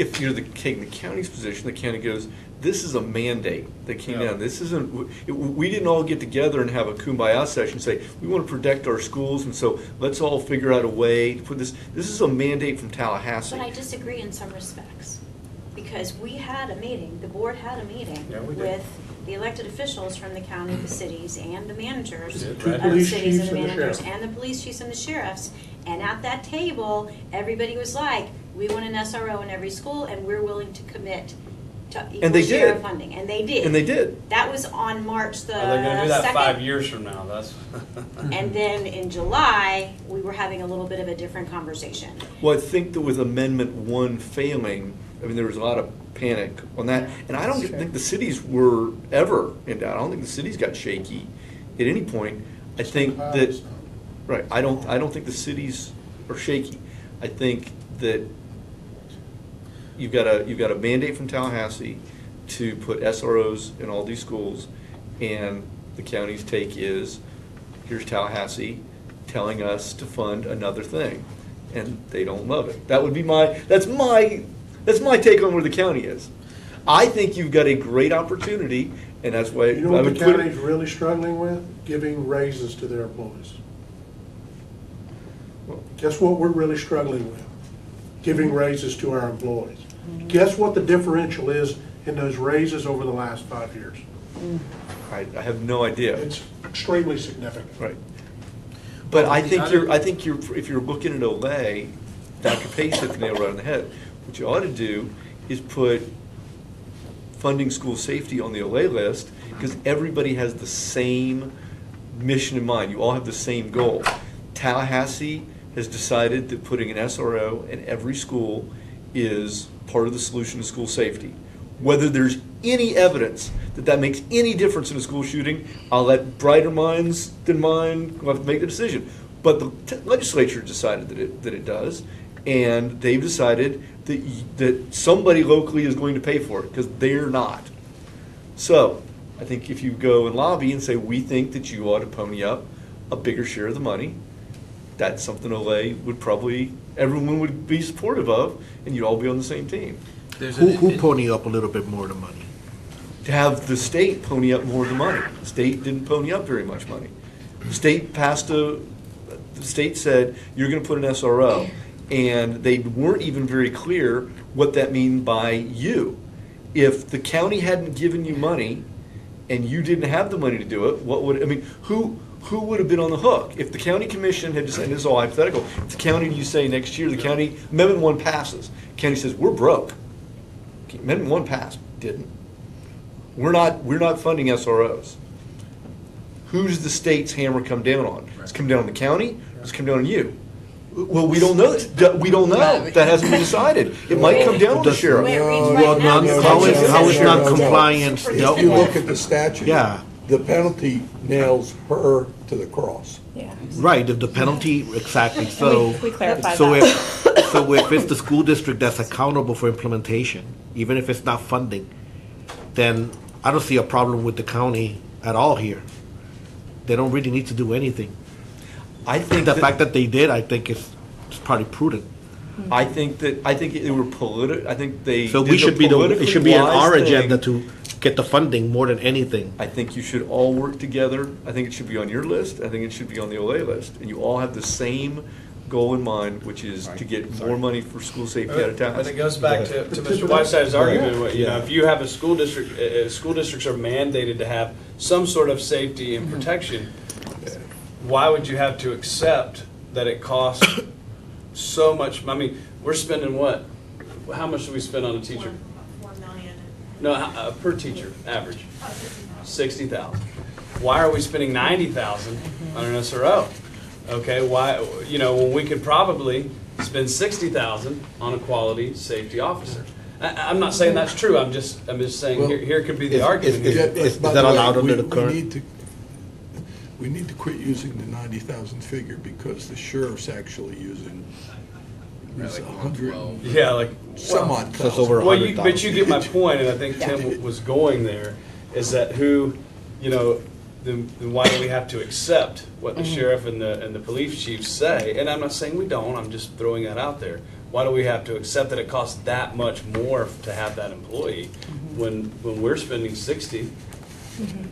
[SPEAKER 4] If you're taking the county's position, the county goes, this is a mandate that came down. This isn't, we didn't all get together and have a kumbaya session and say, we want to protect our schools, and so let's all figure out a way to put this. This is a mandate from Tallahassee.
[SPEAKER 3] But I disagree in some respects, because we had a meeting, the board had a meeting
[SPEAKER 1] Yeah, we did.
[SPEAKER 3] with the elected officials from the county, the cities, and the managers
[SPEAKER 1] We
[SPEAKER 3] of
[SPEAKER 1] did,
[SPEAKER 3] the
[SPEAKER 1] right.
[SPEAKER 6] Police
[SPEAKER 3] cities and
[SPEAKER 6] chiefs
[SPEAKER 3] the
[SPEAKER 6] and the
[SPEAKER 3] managers,
[SPEAKER 6] sheriff.
[SPEAKER 3] and the police chiefs and the sheriffs. And at that table, everybody was like, we want an SRO in every school, and we're willing to commit to
[SPEAKER 4] And they
[SPEAKER 3] equal share
[SPEAKER 4] did.
[SPEAKER 3] of funding, and they did.
[SPEAKER 4] And they did.
[SPEAKER 3] That was on March the
[SPEAKER 1] Are they gonna do that
[SPEAKER 3] 2nd.
[SPEAKER 1] 5 years from now? That's.
[SPEAKER 3] And then in July, we were having a little bit of a different conversation.
[SPEAKER 4] Well, I think that with Amendment 1 failing, I mean, there was a lot of panic on that. And I don't think the cities were ever in doubt. I don't think the cities got shaky at any point. I think that, right, I don't think the cities are shaky. I think that you've got a mandate from Tallahassee to put SROs in all these schools, and the county's take is, here's Tallahassee telling us to fund another thing, and they don't love it. That would be that's my take on where the county is. I think you've got a great opportunity, and that's why
[SPEAKER 6] You know
[SPEAKER 4] I
[SPEAKER 6] what
[SPEAKER 4] would
[SPEAKER 6] the
[SPEAKER 4] put
[SPEAKER 6] county's really struggling with? Giving raises to their employees. Guess what we're really struggling with? Giving raises to our employees. Guess what the differential is in those raises over the last 5 years?
[SPEAKER 4] I have no idea.
[SPEAKER 6] It's extremely significant.
[SPEAKER 4] Right. But I think if you're looking at Olay, Dr. Pace hit the nail right on the head. What you ought to do is put funding school safety on the Olay list, because everybody has the same mission in mind. You all have the same goal. Tallahassee has decided that putting an SRO in every school is part of the solution to school safety. Whether there's any evidence that that makes any difference in a school shooting, I'll let brighter minds than mine have to make the decision. But the legislature decided that it does, and they've decided that somebody locally is going to pay for it, because they're not. So I think if you go and lobby and say, we think that you ought to pony up a bigger share of the money, that's something Olay would probably, everyone would be supportive of, and you'd all be on the same team.
[SPEAKER 11] Who pony up a little bit more of the money?
[SPEAKER 4] To have the state pony up more of the money. The state didn't pony up very much money. The state the state said, you're gonna put an SRO, and they weren't even very clear what that mean by you. If the county hadn't given you money, and you didn't have the money to do it, who would have been on the hook? If the county commission had decided, this is all hypothetical, if the county, you say next year, the county, Amendment 1 passes, county says, we're broke. Amendment 1 passed, didn't. We're not funding SROs. Who's the state's hammer come down on? It's come down on the county, or it's come down on you? Well, we don't know. We don't know. That hasn't been decided. It might come down on the sheriff.
[SPEAKER 3] The way it reads
[SPEAKER 11] Well,
[SPEAKER 3] right now,
[SPEAKER 11] non-
[SPEAKER 3] the
[SPEAKER 11] how is-
[SPEAKER 3] statute
[SPEAKER 11] how
[SPEAKER 3] says
[SPEAKER 11] is
[SPEAKER 3] you're
[SPEAKER 11] non-compliance
[SPEAKER 3] supposed to
[SPEAKER 11] dealt
[SPEAKER 7] If you
[SPEAKER 11] with?
[SPEAKER 7] look at the statute.
[SPEAKER 11] Yeah.
[SPEAKER 7] The penalty nails her to the cross.
[SPEAKER 8] Yeah.
[SPEAKER 11] Right, if the penalty, exactly, so.
[SPEAKER 8] We clarified
[SPEAKER 11] So
[SPEAKER 8] that.
[SPEAKER 11] if it's the school district that's accountable for implementation, even if it's not funding, then I don't see a problem with the county at all here. They don't really need to do anything.
[SPEAKER 4] I think
[SPEAKER 11] The fact that they did, I think it's probably prudent.
[SPEAKER 4] I think they were I think they.
[SPEAKER 11] So
[SPEAKER 4] did
[SPEAKER 11] we should be it
[SPEAKER 4] politically
[SPEAKER 11] should be on
[SPEAKER 4] wise
[SPEAKER 11] our
[SPEAKER 4] thing.
[SPEAKER 11] agenda to get the funding more than anything.
[SPEAKER 4] I think you should all work together. I think it should be on your list. I think it should be on the Olay list. And you all have the same goal in mind, which is to get more money for school safety out of town.
[SPEAKER 1] But it goes back to Mr. Whiteside's argument, you know, if you have a school district, school districts are mandated to have some sort of safety and protection, why would you have to accept that it costs so much? I mean, we're spending what? How much do we spend on a teacher?
[SPEAKER 10] 4 million.
[SPEAKER 1] No, per teacher, average, 60,000. Why are we spending 90,000 on an SRO? Okay, why, you know, when we could probably spend 60,000 on a quality safety officer? I'm not saying that's true, I'm just saying here could be the argument.
[SPEAKER 11] Is
[SPEAKER 7] By
[SPEAKER 11] that
[SPEAKER 7] the way,
[SPEAKER 11] allowed under the
[SPEAKER 7] we
[SPEAKER 11] current?
[SPEAKER 7] We need to quit using the 90,000 figure, because the sheriff's actually using is 100
[SPEAKER 1] Yeah, like,
[SPEAKER 7] some odd
[SPEAKER 11] So it's
[SPEAKER 7] thousand.
[SPEAKER 11] over
[SPEAKER 1] well, but you
[SPEAKER 11] 100,000.
[SPEAKER 1] get my point, and I think Tim was going there, is that who, you know, then why do we have to accept what the sheriff and the police chiefs say? And I'm not saying we don't, I'm just throwing that out there. Why do we have to accept that it costs that much more to have that employee when we're spending 60?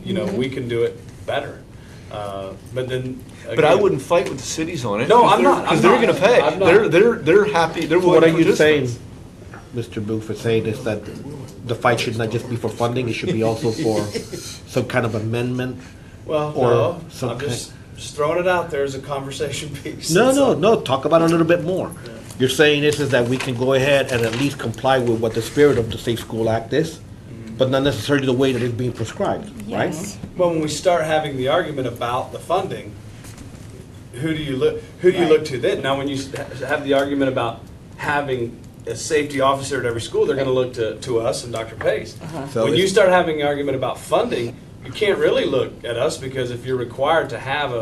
[SPEAKER 1] You know, we can do it better. But then,
[SPEAKER 4] But I
[SPEAKER 1] again-
[SPEAKER 4] wouldn't fight with the cities on it.
[SPEAKER 1] No, I'm not.
[SPEAKER 4] Because they're gonna pay.
[SPEAKER 1] I'm not.
[SPEAKER 4] They're happy, they're
[SPEAKER 11] What
[SPEAKER 4] willing
[SPEAKER 11] are you saying,
[SPEAKER 4] participants.
[SPEAKER 11] Mr. Booth, for saying is that the fight should not just be for funding, it should be also for some kind of amendment?
[SPEAKER 1] Well,
[SPEAKER 11] or
[SPEAKER 1] no,
[SPEAKER 11] some
[SPEAKER 1] I'm just throwing it out there as a conversation piece.
[SPEAKER 11] No,
[SPEAKER 1] That's all.
[SPEAKER 11] no, talk about it a little bit more. You're saying this is that we can go ahead and at least comply with what the spirit of the Safe School Act is? but not necessarily the way that it's being prescribed, right?
[SPEAKER 8] Yes.
[SPEAKER 1] But when we start having the argument about the funding, who do you look to then? Now, when you have the argument about having a safety officer at every school, they're gonna look to us and Dr. Pace.
[SPEAKER 11] So
[SPEAKER 1] When you
[SPEAKER 11] it's-
[SPEAKER 1] start having an argument about funding, you can't really look at us, because if you're required to have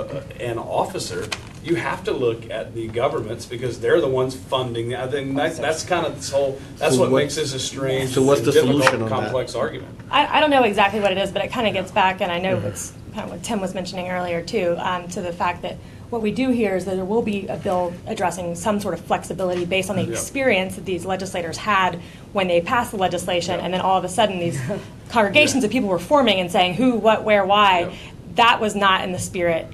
[SPEAKER 1] an officer, you have to look at the governments, because they're the ones funding. I think that's kind of this whole, that's
[SPEAKER 11] So
[SPEAKER 1] what
[SPEAKER 11] what-
[SPEAKER 1] makes this a strange,
[SPEAKER 11] So what's the
[SPEAKER 1] difficult,
[SPEAKER 11] solution on that?
[SPEAKER 1] complex argument.
[SPEAKER 8] I don't know exactly what it is, but it kind of gets back, and I know it's kind of what Tim was mentioning earlier too, to the fact that what we do here is that there will be a bill addressing some sort of flexibility based on the
[SPEAKER 1] Yeah.
[SPEAKER 8] experience that these legislators had when they passed the legislation, and then all of a sudden these congregations of people were forming and saying who, what, where, why.
[SPEAKER 1] Yeah.
[SPEAKER 8] That was not in the spirit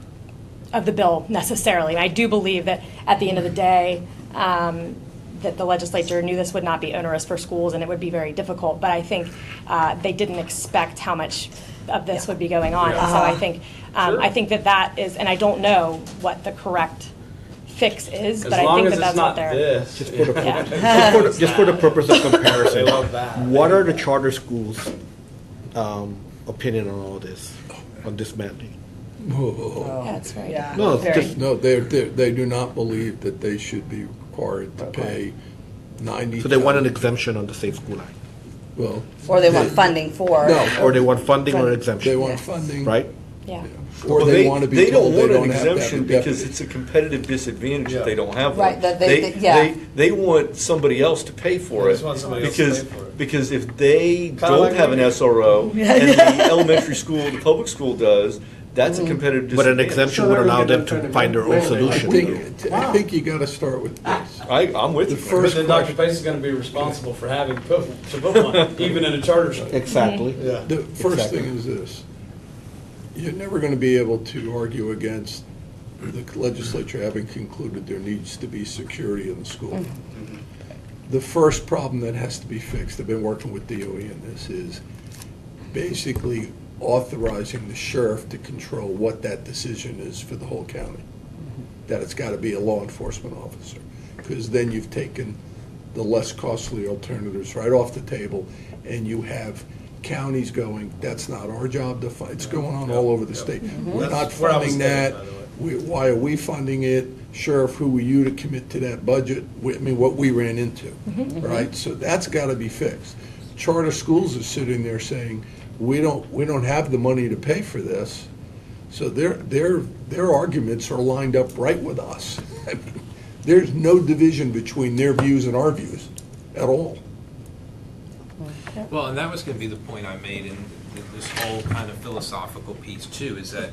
[SPEAKER 8] of the bill necessarily. And I do believe that at the end of the day, that the legislature knew this would not be onerous for schools and it would be very difficult. But I think they didn't expect how much of this would be going on. And so I think
[SPEAKER 1] Sure.
[SPEAKER 8] I think that is, and I don't know what the correct fix is,
[SPEAKER 1] As
[SPEAKER 8] but I
[SPEAKER 1] long
[SPEAKER 8] think
[SPEAKER 1] as
[SPEAKER 8] that that's
[SPEAKER 1] it's
[SPEAKER 8] what
[SPEAKER 1] not
[SPEAKER 8] they're.
[SPEAKER 1] this.
[SPEAKER 11] Just for the,
[SPEAKER 8] Yeah.
[SPEAKER 11] just for the purpose of comparison.
[SPEAKER 1] They love that.
[SPEAKER 11] What are the charter schools' opinion on all this, on this mandate?
[SPEAKER 7] Oh.
[SPEAKER 8] Yeah, it's very
[SPEAKER 2] Yeah.
[SPEAKER 11] No, it's
[SPEAKER 2] Very.
[SPEAKER 11] just,
[SPEAKER 7] No, they do not believe that they should be required to pay 90.
[SPEAKER 11] so they want an exemption on the Safe School Act,
[SPEAKER 7] Well.
[SPEAKER 2] Or they want funding for.
[SPEAKER 7] No.
[SPEAKER 11] or they want funding or
[SPEAKER 7] They
[SPEAKER 11] exemption,
[SPEAKER 7] want
[SPEAKER 2] Yes.
[SPEAKER 7] funding.
[SPEAKER 11] right?
[SPEAKER 8] Yeah.
[SPEAKER 7] Or
[SPEAKER 4] Well,
[SPEAKER 7] they want to be
[SPEAKER 4] they
[SPEAKER 7] told
[SPEAKER 4] don't
[SPEAKER 7] they
[SPEAKER 4] want an
[SPEAKER 7] don't have to have a
[SPEAKER 4] exemption because
[SPEAKER 7] deputy.
[SPEAKER 4] it's a competitive disadvantage that they don't have one.
[SPEAKER 2] Right, that they- yeah.
[SPEAKER 4] They want somebody else to pay for
[SPEAKER 1] They
[SPEAKER 4] it.
[SPEAKER 1] just want somebody else to
[SPEAKER 4] because
[SPEAKER 1] pay for it.
[SPEAKER 4] Because if they
[SPEAKER 1] Kinda
[SPEAKER 4] don't
[SPEAKER 1] like
[SPEAKER 4] have an
[SPEAKER 1] we do.
[SPEAKER 4] SRO and the elementary school, the public school does, that's a competitive
[SPEAKER 11] But an
[SPEAKER 4] disadvantage.
[SPEAKER 11] exemption would allow them to find their own
[SPEAKER 7] I
[SPEAKER 11] solution.
[SPEAKER 7] think you got to start with this.
[SPEAKER 4] I'm with you.
[SPEAKER 7] The
[SPEAKER 1] But
[SPEAKER 7] first
[SPEAKER 1] then Dr.
[SPEAKER 7] question-
[SPEAKER 1] Pace is gonna be responsible for having to put one, even in a charter school.
[SPEAKER 11] Exactly.
[SPEAKER 1] Yeah.
[SPEAKER 7] The first
[SPEAKER 11] Exactly.
[SPEAKER 7] thing is this. You're never going to be able to argue against the legislature having concluded there needs to be security in the school. The first problem that has to be fixed, I've been working with DOE in this, is basically authorizing the sheriff to control what that decision is for the whole county. That it's got to be a law enforcement officer. Because then you've taken the less costly alternatives right off the table, and you have counties going, that's not our job to fight. It's going on all over the state. We're not
[SPEAKER 1] That's where I was
[SPEAKER 7] funding
[SPEAKER 1] headed,
[SPEAKER 7] that.
[SPEAKER 1] by the way.
[SPEAKER 7] Why are we funding it? Sheriff, who were you to commit to that budget? I mean, what we ran into, right? So that's got to be fixed. Charter schools are sitting there saying, we don't have the money to pay for this. So their arguments are lined up right with us. I mean, there's no division between their views and our views at all.
[SPEAKER 9] Well, and that was going to be the point I made in this whole kind of philosophical piece too, is that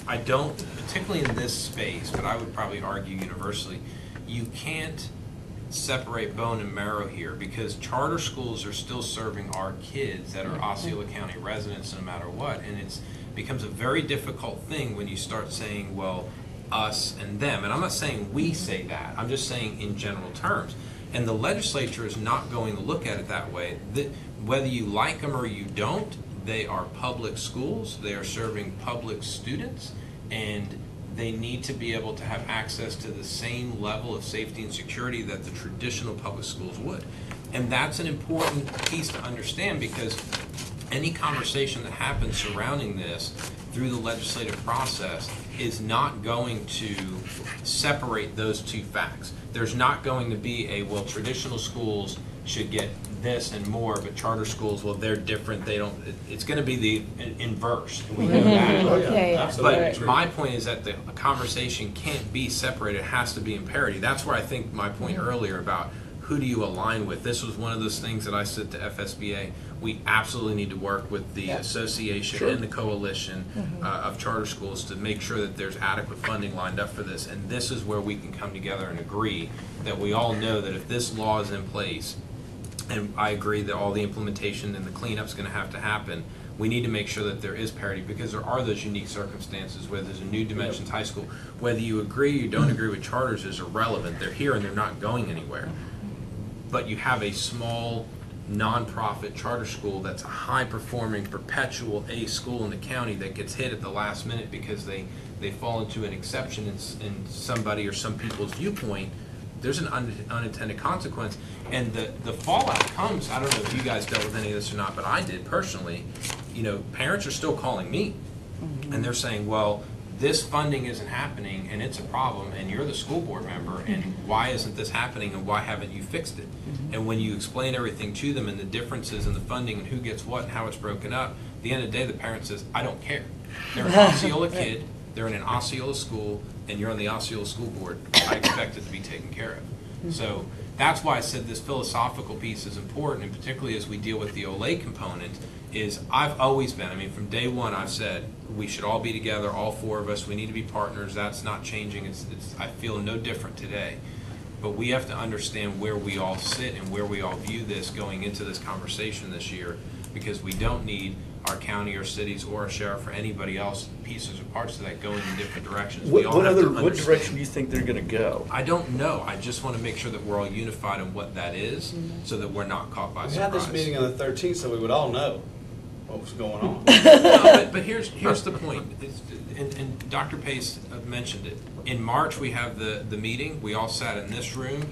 [SPEAKER 9] I don't, particularly in this space, but I would probably argue universally, you can't separate bone and marrow here, because charter schools are still serving our kids that are Osceola County residents no matter what, and it becomes a very difficult thing when you start saying, well, us and them. And I'm not saying we say that, I'm just saying in general terms. And the legislature is not going to look at it that way. Whether you like them or you don't, they are public schools, they are serving public students, and they need to be able to have access to the same level of safety and security that the traditional public schools would. And that's an important piece to understand, because any conversation that happens surrounding this through the legislative process is not going to separate those two facts. There's not going to be a, well, traditional schools should get this and more, but charter schools, well, they're different, they don't, it's going to be the inverse. We know that.
[SPEAKER 1] Oh,
[SPEAKER 8] Yeah.
[SPEAKER 1] Absolutely.
[SPEAKER 9] But my point is that the conversation can't be separated, it has to be in parity. That's where I think my point earlier about who do you align with, this was one of those things that I said to FSBA, we absolutely need to work with the association and the coalition of charter schools to make sure that there's adequate funding lined up for this. And this is where we can come together and agree that we all know that if this law is in place, and I agree that all the implementation and the cleanup's going to happen, we need to make sure that there is parity, because there are those unique circumstances where there's a new Dimensions High School. Whether you agree or you don't agree with charters is irrelevant. They're here and they're not going anywhere. But you have a small nonprofit charter school that's a high-performing, perpetual A school in the county that gets hit at the last minute because they fall into an exception in somebody or some people's viewpoint. there's an unintended consequence. And the fallout comes, I don't know if you guys dealt with any of this or not, but I did personally. You know, parents are still calling me, and they're saying, well, this funding isn't happening, and it's a problem, and you're the school board member, and why isn't this happening, and why haven't you fixed it? And when you explain everything to them and the differences in the funding and who gets what and how it's broken up, at the end of the day, the parent says, I don't care. They're an Osceola kid, they're in an Osceola school, and you're on the Osceola school board. I expect it to be taken care of. So that's why I said this philosophical piece is important, and particularly as we deal with the Olay component, is I've always been, I mean, from day one, I've said we should all be together, all four of us. We need to be partners. That's not changing. I feel no different today. But we have to understand where we all sit and where we all view this going into this conversation this year, because we don't need our county or cities or our sheriff or anybody else, pieces or parts of that going in different directions. We all have to
[SPEAKER 4] What
[SPEAKER 9] understand.
[SPEAKER 4] direction do you think they're gonna go?
[SPEAKER 9] I don't know. I just want to make sure that we're all unified on what that is, so that we're not caught by
[SPEAKER 1] We
[SPEAKER 9] surprise.
[SPEAKER 1] had this meeting on the 13th, so we would all know what was going on.
[SPEAKER 9] No, but here's the point, and Dr. Pace mentioned it. In March, we have the meeting, we all sat in this room,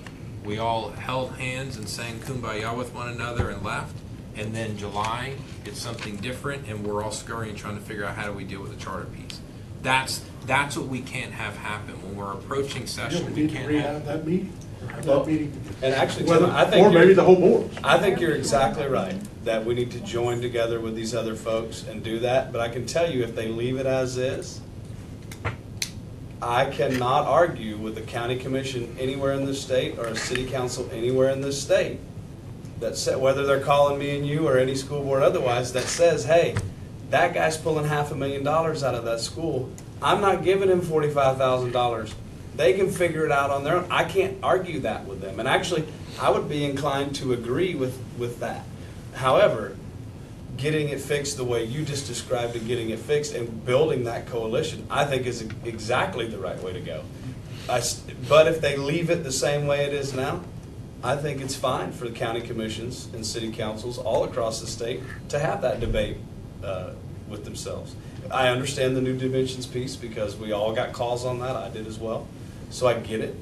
[SPEAKER 9] we all held hands and sang Kumbaya with one another and left. And then July, it's something different, and we're all scurrying trying to figure out how do we deal with the charter piece. That's what we can't have happen. When we're approaching session,
[SPEAKER 6] We
[SPEAKER 9] we
[SPEAKER 6] need to
[SPEAKER 9] can't
[SPEAKER 6] rehab
[SPEAKER 9] have.
[SPEAKER 6] that meeting.
[SPEAKER 1] Well,
[SPEAKER 6] That meeting.
[SPEAKER 1] And actually,
[SPEAKER 6] Whether-
[SPEAKER 1] Tim, I think
[SPEAKER 6] Or maybe
[SPEAKER 1] you're-
[SPEAKER 6] the whole board.
[SPEAKER 1] I think you're exactly right, that we need to join together with these other folks and do that, but I can tell you, if they leave it as is, I cannot argue with the county commission anywhere in this state or a city council anywhere in this state that said, whether they're calling me and you or any school board otherwise, that says, hey, that guy's pulling $500,000 out of that school. I'm not giving him $45,000. They can figure it out on their own. I can't argue that with them. And actually, I would be inclined to agree with that. However, getting it fixed the way you just described it, getting it fixed and building that coalition, I think is exactly the right way to go. But if they leave it the same way it is now, I think it's fine for the county commissions and city councils all across the state to have that debate with themselves. I understand the new dimensions piece because we all got calls on that. I did as well. So I get it.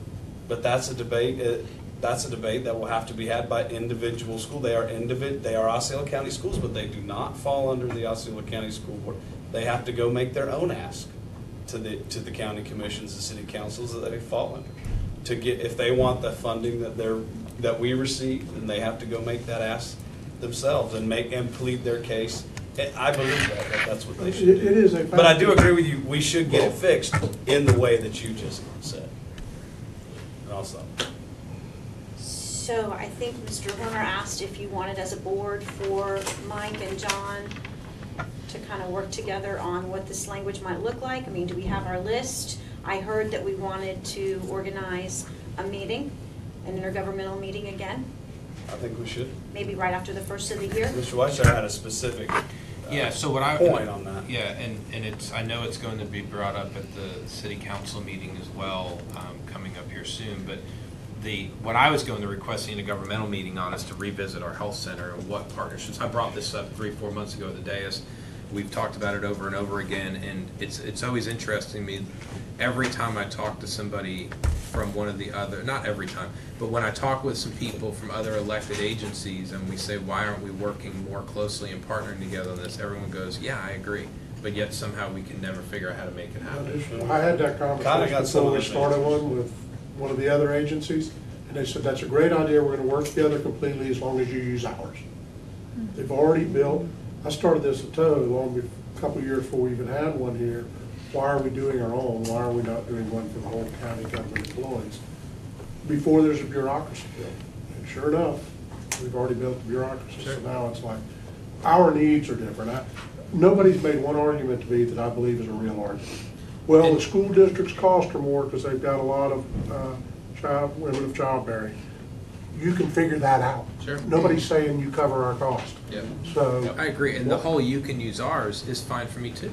[SPEAKER 1] But that's a debate. That's a debate that will have to be had by individual school. They are Osceola County schools, but they do not fall under the Osceola County School Board. They have to go make their own ask to the county commissions and city councils that they fall under to get, if they want the funding that we receive, then they have to go make that ask themselves and plead their case. And I believe that's what they should do.
[SPEAKER 6] It is a.
[SPEAKER 1] But I do agree with you. We should get it fixed in the way that you just said. Also.
[SPEAKER 3] So I think Mr. Horner asked if you wanted as a board for Mike and John to kind of work together on what this language might look like. I mean, do we have our list? I heard that we wanted to organize a meeting, an intergovernmental meeting again,
[SPEAKER 1] I think we should.
[SPEAKER 3] maybe right after the first of the year.
[SPEAKER 1] Mr. Weisser had a specific
[SPEAKER 9] Yeah, so what I.
[SPEAKER 1] point on that.
[SPEAKER 9] Yeah, and I know it's going to be brought up at the city council meeting as well, coming up here soon, but what I was going to requesting a governmental meeting on is to revisit our health center and what partnerships. I brought this up 3-4 months ago at the dais. We've talked about it over and over again, and it's always interesting to me. Every time I talk to somebody from one of the other, not every time, but when I talk with some people from other elected agencies and we say, why aren't we working more closely and partnering together on this? Everyone goes, yeah, I agree. But yet somehow we can never figure out how to make it happen.
[SPEAKER 6] I had that
[SPEAKER 1] Kinda
[SPEAKER 6] conversation
[SPEAKER 1] got some
[SPEAKER 6] before
[SPEAKER 1] of
[SPEAKER 6] we
[SPEAKER 1] the
[SPEAKER 6] started
[SPEAKER 1] things.
[SPEAKER 6] one with one of the other agencies, and they said, that's a great idea, we're gonna work together completely as long as you use ours. They've already built, I started this at a couple of years before we even had one here. Why are we doing our own? Why are we not doing one for the whole county government employees? Before there's a bureaucracy built. And sure enough, we've already built the bureaucracy, so now it's like, our needs are different. Nobody's made one argument to me that I believe is a real argument. Well, the school district's costs are more because they've got a lot of women of childbearing. You can figure that out.
[SPEAKER 9] Sure.
[SPEAKER 6] Nobody's saying you cover our cost.
[SPEAKER 9] Yep.
[SPEAKER 6] So,
[SPEAKER 9] I agree, and the whole you can use ours is fine for me too.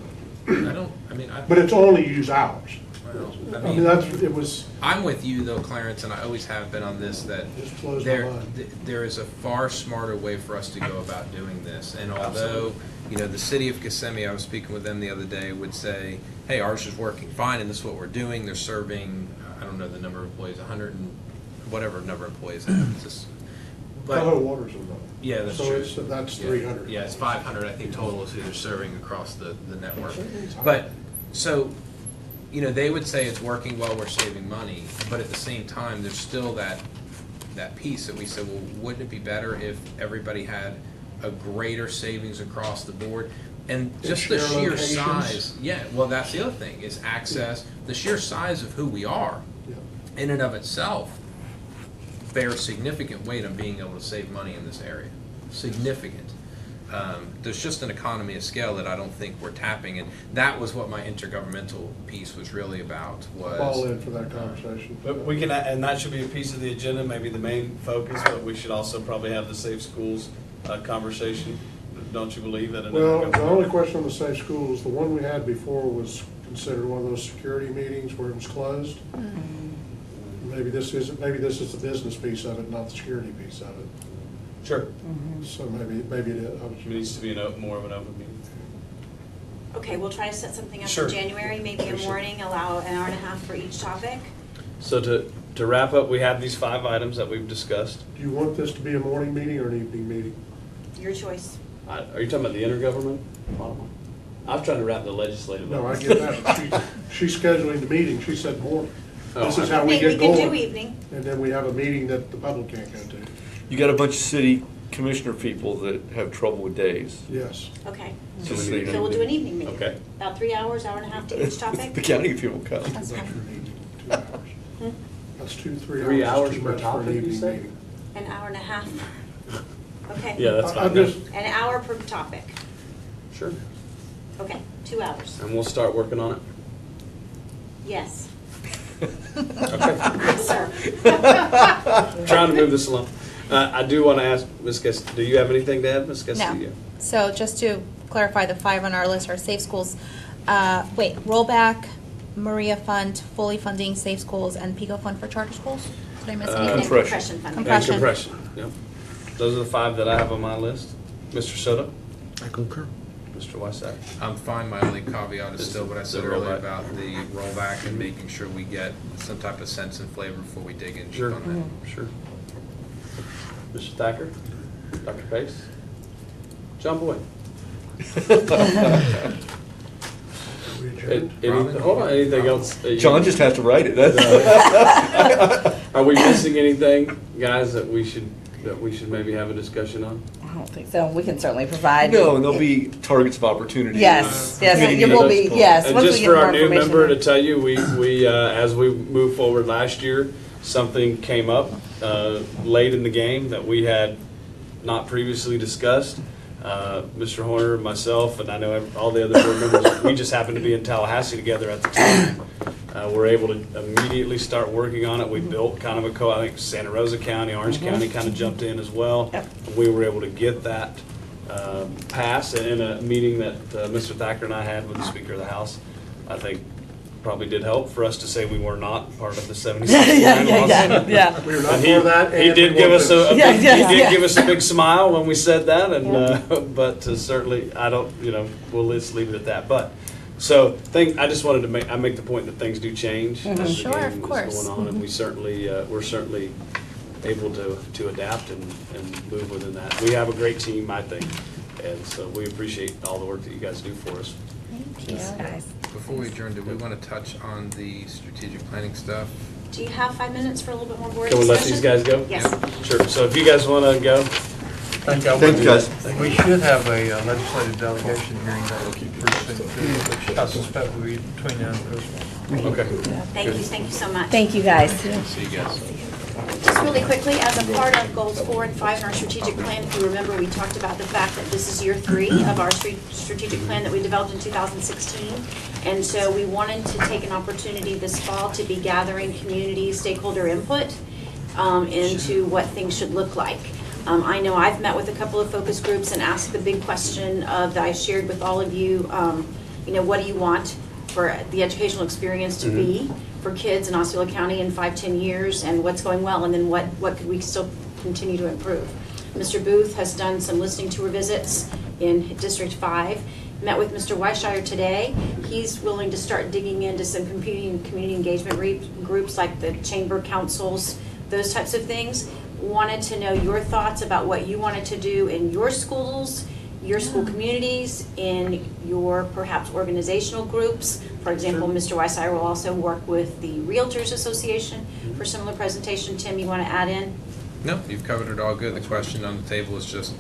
[SPEAKER 6] but it's only use ours.
[SPEAKER 9] Well,
[SPEAKER 6] I mean, it was,
[SPEAKER 9] I'm with you though, Clarence, and I always have been on this, that
[SPEAKER 6] Just blows my mind.
[SPEAKER 9] there is a far smarter way for us to go about doing this. And although, the city of Kissimmee, I was speaking with them the other day, would say, hey, ours is working fine and this is what we're doing. They're serving, I don't know the number of employees, whatever number of employees they have. It's just- but-
[SPEAKER 6] Tahoe Water's in that.
[SPEAKER 9] Yeah, that's
[SPEAKER 6] So
[SPEAKER 9] true.
[SPEAKER 6] that's
[SPEAKER 9] Yeah.
[SPEAKER 6] 300.
[SPEAKER 9] Yeah, it's 500, I think, total is who they're serving across the network. But, so, you know, they would say it's working well, we're saving money, but at the same time, there's still that piece that we said, well, wouldn't it be better if everybody had a greater savings across the board? And just the
[SPEAKER 6] share
[SPEAKER 9] sheer
[SPEAKER 6] locations?
[SPEAKER 9] size, yeah, well, that's the other thing, is access, the sheer size of who we are,
[SPEAKER 6] Yeah.
[SPEAKER 9] in and of itself, bears significant weight on being able to save money in this area. Significant. There's just an economy of scale that I don't think we're tapping, and that was what my intergovernmental piece was really about, was.
[SPEAKER 6] Fall in for that conversation.
[SPEAKER 1] But we can, and that should be a piece of the agenda, maybe the main focus, but we should also probably have the Safe Schools conversation. Don't you believe that?
[SPEAKER 6] Well, the only question on the safe schools, the one we had before was considered one of those security meetings where it was closed. Maybe this is the business piece of it, not the security piece of it.
[SPEAKER 1] Sure.
[SPEAKER 6] So maybe it is.
[SPEAKER 1] It needs to be more of an open meeting.
[SPEAKER 3] Okay, we'll try to set something up
[SPEAKER 1] Sure.
[SPEAKER 3] in January, maybe a
[SPEAKER 1] Sure.
[SPEAKER 3] morning, allow an hour and a half for each topic.
[SPEAKER 1] So to wrap up, we have these 5 items that we've discussed.
[SPEAKER 6] Do you want this to be a morning meeting or an evening meeting?
[SPEAKER 3] Your choice.
[SPEAKER 1] Are you talking about the intergovernment? I was trying to wrap the legislative.
[SPEAKER 6] No,
[SPEAKER 1] up.
[SPEAKER 6] I get that. She's scheduling the meeting. She said morning.
[SPEAKER 1] Oh,
[SPEAKER 6] This is how we
[SPEAKER 3] Hey,
[SPEAKER 6] get
[SPEAKER 3] we can do
[SPEAKER 6] going.
[SPEAKER 3] evening.
[SPEAKER 6] And then we have a meeting that the public can't go to.
[SPEAKER 4] You got a bunch of city commissioner people that have trouble with days.
[SPEAKER 6] Yes.
[SPEAKER 3] Okay.
[SPEAKER 4] Just so you
[SPEAKER 3] So
[SPEAKER 4] know.
[SPEAKER 3] we'll do an evening meeting.
[SPEAKER 1] Okay.
[SPEAKER 3] About 3 hours, hour and a half to each topic.
[SPEAKER 4] The county people come.
[SPEAKER 3] That's fine.
[SPEAKER 6] 2 hours.
[SPEAKER 3] Hmm?
[SPEAKER 6] That's 3
[SPEAKER 1] 3
[SPEAKER 6] hours.
[SPEAKER 1] hours
[SPEAKER 6] is too
[SPEAKER 1] per
[SPEAKER 6] much for
[SPEAKER 1] topic,
[SPEAKER 6] an
[SPEAKER 1] you
[SPEAKER 6] evening
[SPEAKER 1] say?
[SPEAKER 6] meeting.
[SPEAKER 3] An hour and a half. Okay.
[SPEAKER 1] Yeah, that's
[SPEAKER 6] I'm
[SPEAKER 1] fine.
[SPEAKER 6] just,
[SPEAKER 3] An hour per topic.
[SPEAKER 1] Sure.
[SPEAKER 3] Okay, 2 hours.
[SPEAKER 1] And we'll start working on it.
[SPEAKER 3] Yes.
[SPEAKER 1] Okay.
[SPEAKER 3] Yes, sir.
[SPEAKER 1] Trying to move this along. I do want to ask, Ms. Castillo, do you have anything to add, Ms.
[SPEAKER 12] No.
[SPEAKER 1] Castillo?
[SPEAKER 12] So just to clarify, the 5 on our list are safe schools. Rollback, Maria Fund, fully funding safe schools, and PICO Fund for charter schools? Did I miss
[SPEAKER 3] And
[SPEAKER 12] anything?
[SPEAKER 4] Compression.
[SPEAKER 3] funding.
[SPEAKER 1] And
[SPEAKER 12] Compression.
[SPEAKER 1] compression, yep. Those are the 5 that I have on my list. Mr. Soto?
[SPEAKER 11] I concur.
[SPEAKER 1] Mr. Wysack?
[SPEAKER 9] I'm fine, my only caveat is still what I said
[SPEAKER 1] The
[SPEAKER 9] earlier
[SPEAKER 1] rollback.
[SPEAKER 9] about the rollback and making sure we get some type of sense and flavor before we dig in deep
[SPEAKER 1] Sure,
[SPEAKER 9] on that.
[SPEAKER 1] sure. Mr. Thacker? Dr. Pace? John Boyd?
[SPEAKER 6] we adjourned.
[SPEAKER 1] Hold on, anything else? that you-
[SPEAKER 4] John just has to write it. That's.
[SPEAKER 1] Are we missing anything, guys, that we should maybe have a discussion on?
[SPEAKER 2] I don't think so. We can certainly provide.
[SPEAKER 4] No, and there'll be targets of opportunity.
[SPEAKER 2] Yes, yes,
[SPEAKER 4] Community
[SPEAKER 2] it will be,
[SPEAKER 4] meetings.
[SPEAKER 2] yes.
[SPEAKER 1] And
[SPEAKER 2] once we
[SPEAKER 1] just
[SPEAKER 2] get
[SPEAKER 1] for
[SPEAKER 2] more
[SPEAKER 1] our new
[SPEAKER 2] information.
[SPEAKER 1] member to tell you, we as we moved forward last year, something came up late in the game that we had not previously discussed. Mr. Horner, myself, and I know all the other board members, we just happened to be in Tallahassee together at the time. We're able to immediately start working on it. We built kind of I think Santa Rosa County, Orange County kind of jumped in as well.
[SPEAKER 2] Yep.
[SPEAKER 1] We were able to get that passed in a meeting that Mr. Thacker and I had with the Speaker of the House. I think probably did help for us to say we were not part of the 76.
[SPEAKER 2] Yeah.
[SPEAKER 6] We are not
[SPEAKER 1] And
[SPEAKER 6] for that.
[SPEAKER 1] he
[SPEAKER 6] and
[SPEAKER 1] did
[SPEAKER 6] we
[SPEAKER 1] give
[SPEAKER 6] want
[SPEAKER 1] us
[SPEAKER 6] this.
[SPEAKER 1] a
[SPEAKER 2] Yeah,
[SPEAKER 1] big,
[SPEAKER 2] yeah,
[SPEAKER 1] he did
[SPEAKER 2] yeah.
[SPEAKER 1] give us a big smile when we said that, and but certainly I don't, we'll just leave it at that. But so I just wanted to make the point that things do change as the
[SPEAKER 12] Sure, of
[SPEAKER 1] game is
[SPEAKER 12] course.
[SPEAKER 1] going on, and we're certainly able to adapt and move within that. We have a great team, I think, and so we appreciate all the work that you guys do for us.
[SPEAKER 12] Thank you.
[SPEAKER 2] Guys.
[SPEAKER 9] Before we adjourn, do we want to touch on the strategic planning stuff?
[SPEAKER 3] Do you have 5 minutes for a little bit more board
[SPEAKER 1] Can we
[SPEAKER 3] discussion?
[SPEAKER 1] let these guys go?
[SPEAKER 3] Yes.
[SPEAKER 1] Sure. So if you guys want to go.
[SPEAKER 5] Thank you.
[SPEAKER 4] Thanks, guys.
[SPEAKER 5] We should have a legislative delegation hearing that will keep pretty soon, too, which I suspect will be between now and Christmas.
[SPEAKER 1] Okay.
[SPEAKER 3] Thank you so much.
[SPEAKER 2] Thank you, guys.
[SPEAKER 9] See you guys.
[SPEAKER 3] Just really quickly, as a part of goals 4 and 5 in our strategic plan, if you remember, we talked about the fact that this is year 3 of our strategic plan that we developed in 2016. And so we wanted to take an opportunity this fall to be gathering community stakeholder input into what things should look like. I know I've met with a couple of focus groups and asked the big question that I shared with all of you, what do you want for the educational experience to be for kids in Osceola County in 5-10 years, and what's going well, and then what could we still continue to improve. Mr. Booth has done some listening tour visits in District 5, met with Mr. Weishire today. He's willing to start digging into some community engagement groups like the chamber councils those types of things. Wanted to know your thoughts about what you wanted to do in your schools, your school communities, in your perhaps organizational groups. For example, Mr. Weissayer will also work with the Realtors Association for similar presentation. Tim, you want to add in?
[SPEAKER 9] No, you've covered it all good. The question on the table is just,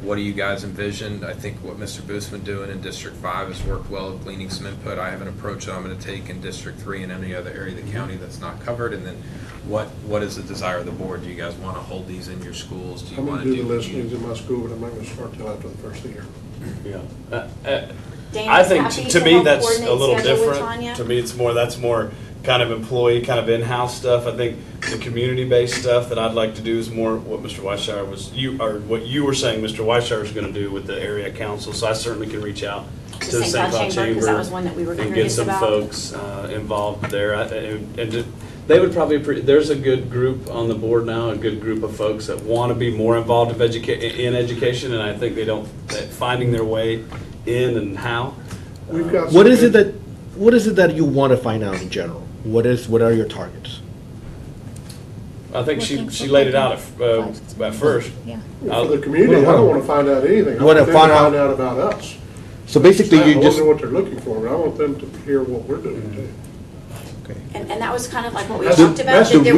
[SPEAKER 9] what do you guys envision? I think what Mr. Booth's been doing in District 5 has worked well, gleaning some input. I have an approach that I'm going to take in District 3 and any other area of the county that's not covered. And then what is the desire of the board? Do you guys want to hold these in your schools? Do you
[SPEAKER 6] I'm
[SPEAKER 9] want
[SPEAKER 6] gonna
[SPEAKER 9] to
[SPEAKER 6] do the listings in my school, but I'm not gonna start till after the first of the year.
[SPEAKER 1] Yeah.
[SPEAKER 3] Dana's
[SPEAKER 1] I think
[SPEAKER 3] happy
[SPEAKER 1] to
[SPEAKER 3] to
[SPEAKER 1] me
[SPEAKER 3] help
[SPEAKER 1] that's a
[SPEAKER 3] coordinate
[SPEAKER 1] little
[SPEAKER 3] schedule with
[SPEAKER 1] different.
[SPEAKER 3] Tanya.
[SPEAKER 1] To me, that's more kind of employee, kind of in-house stuff. I think the community-based stuff that I'd like to do is more what Mr. Weissayer what you were saying Mr. Weissayer is going to do with the area council. So I certainly can reach out to the St. Cloud Chamber,
[SPEAKER 3] because that was one that we were
[SPEAKER 1] and get
[SPEAKER 3] curious
[SPEAKER 1] some
[SPEAKER 3] about.
[SPEAKER 1] folks involved there. They would probably there's a good group on the board now, a good group of folks that want to be more involved in education, and I think that finding their way in and how.
[SPEAKER 6] We've got.
[SPEAKER 11] What is it that you want to find out in general? What are your targets?
[SPEAKER 1] I think
[SPEAKER 12] Looking
[SPEAKER 1] she
[SPEAKER 12] for
[SPEAKER 1] laid it out
[SPEAKER 12] thinking.
[SPEAKER 1] at first.
[SPEAKER 12] Yeah.
[SPEAKER 6] For the community, I don't wanna find out anything. I
[SPEAKER 11] You wanna
[SPEAKER 6] want them to
[SPEAKER 11] find
[SPEAKER 6] find
[SPEAKER 11] out-
[SPEAKER 6] out about us.
[SPEAKER 11] So basically,
[SPEAKER 6] I
[SPEAKER 11] you
[SPEAKER 6] want
[SPEAKER 11] just
[SPEAKER 6] to know what they're looking for, but I want them to hear what we're doing too.
[SPEAKER 3] And that was kind of like what we
[SPEAKER 6] That's
[SPEAKER 3] talked
[SPEAKER 6] the-
[SPEAKER 3] about,
[SPEAKER 6] that's
[SPEAKER 3] that
[SPEAKER 6] the
[SPEAKER 3] there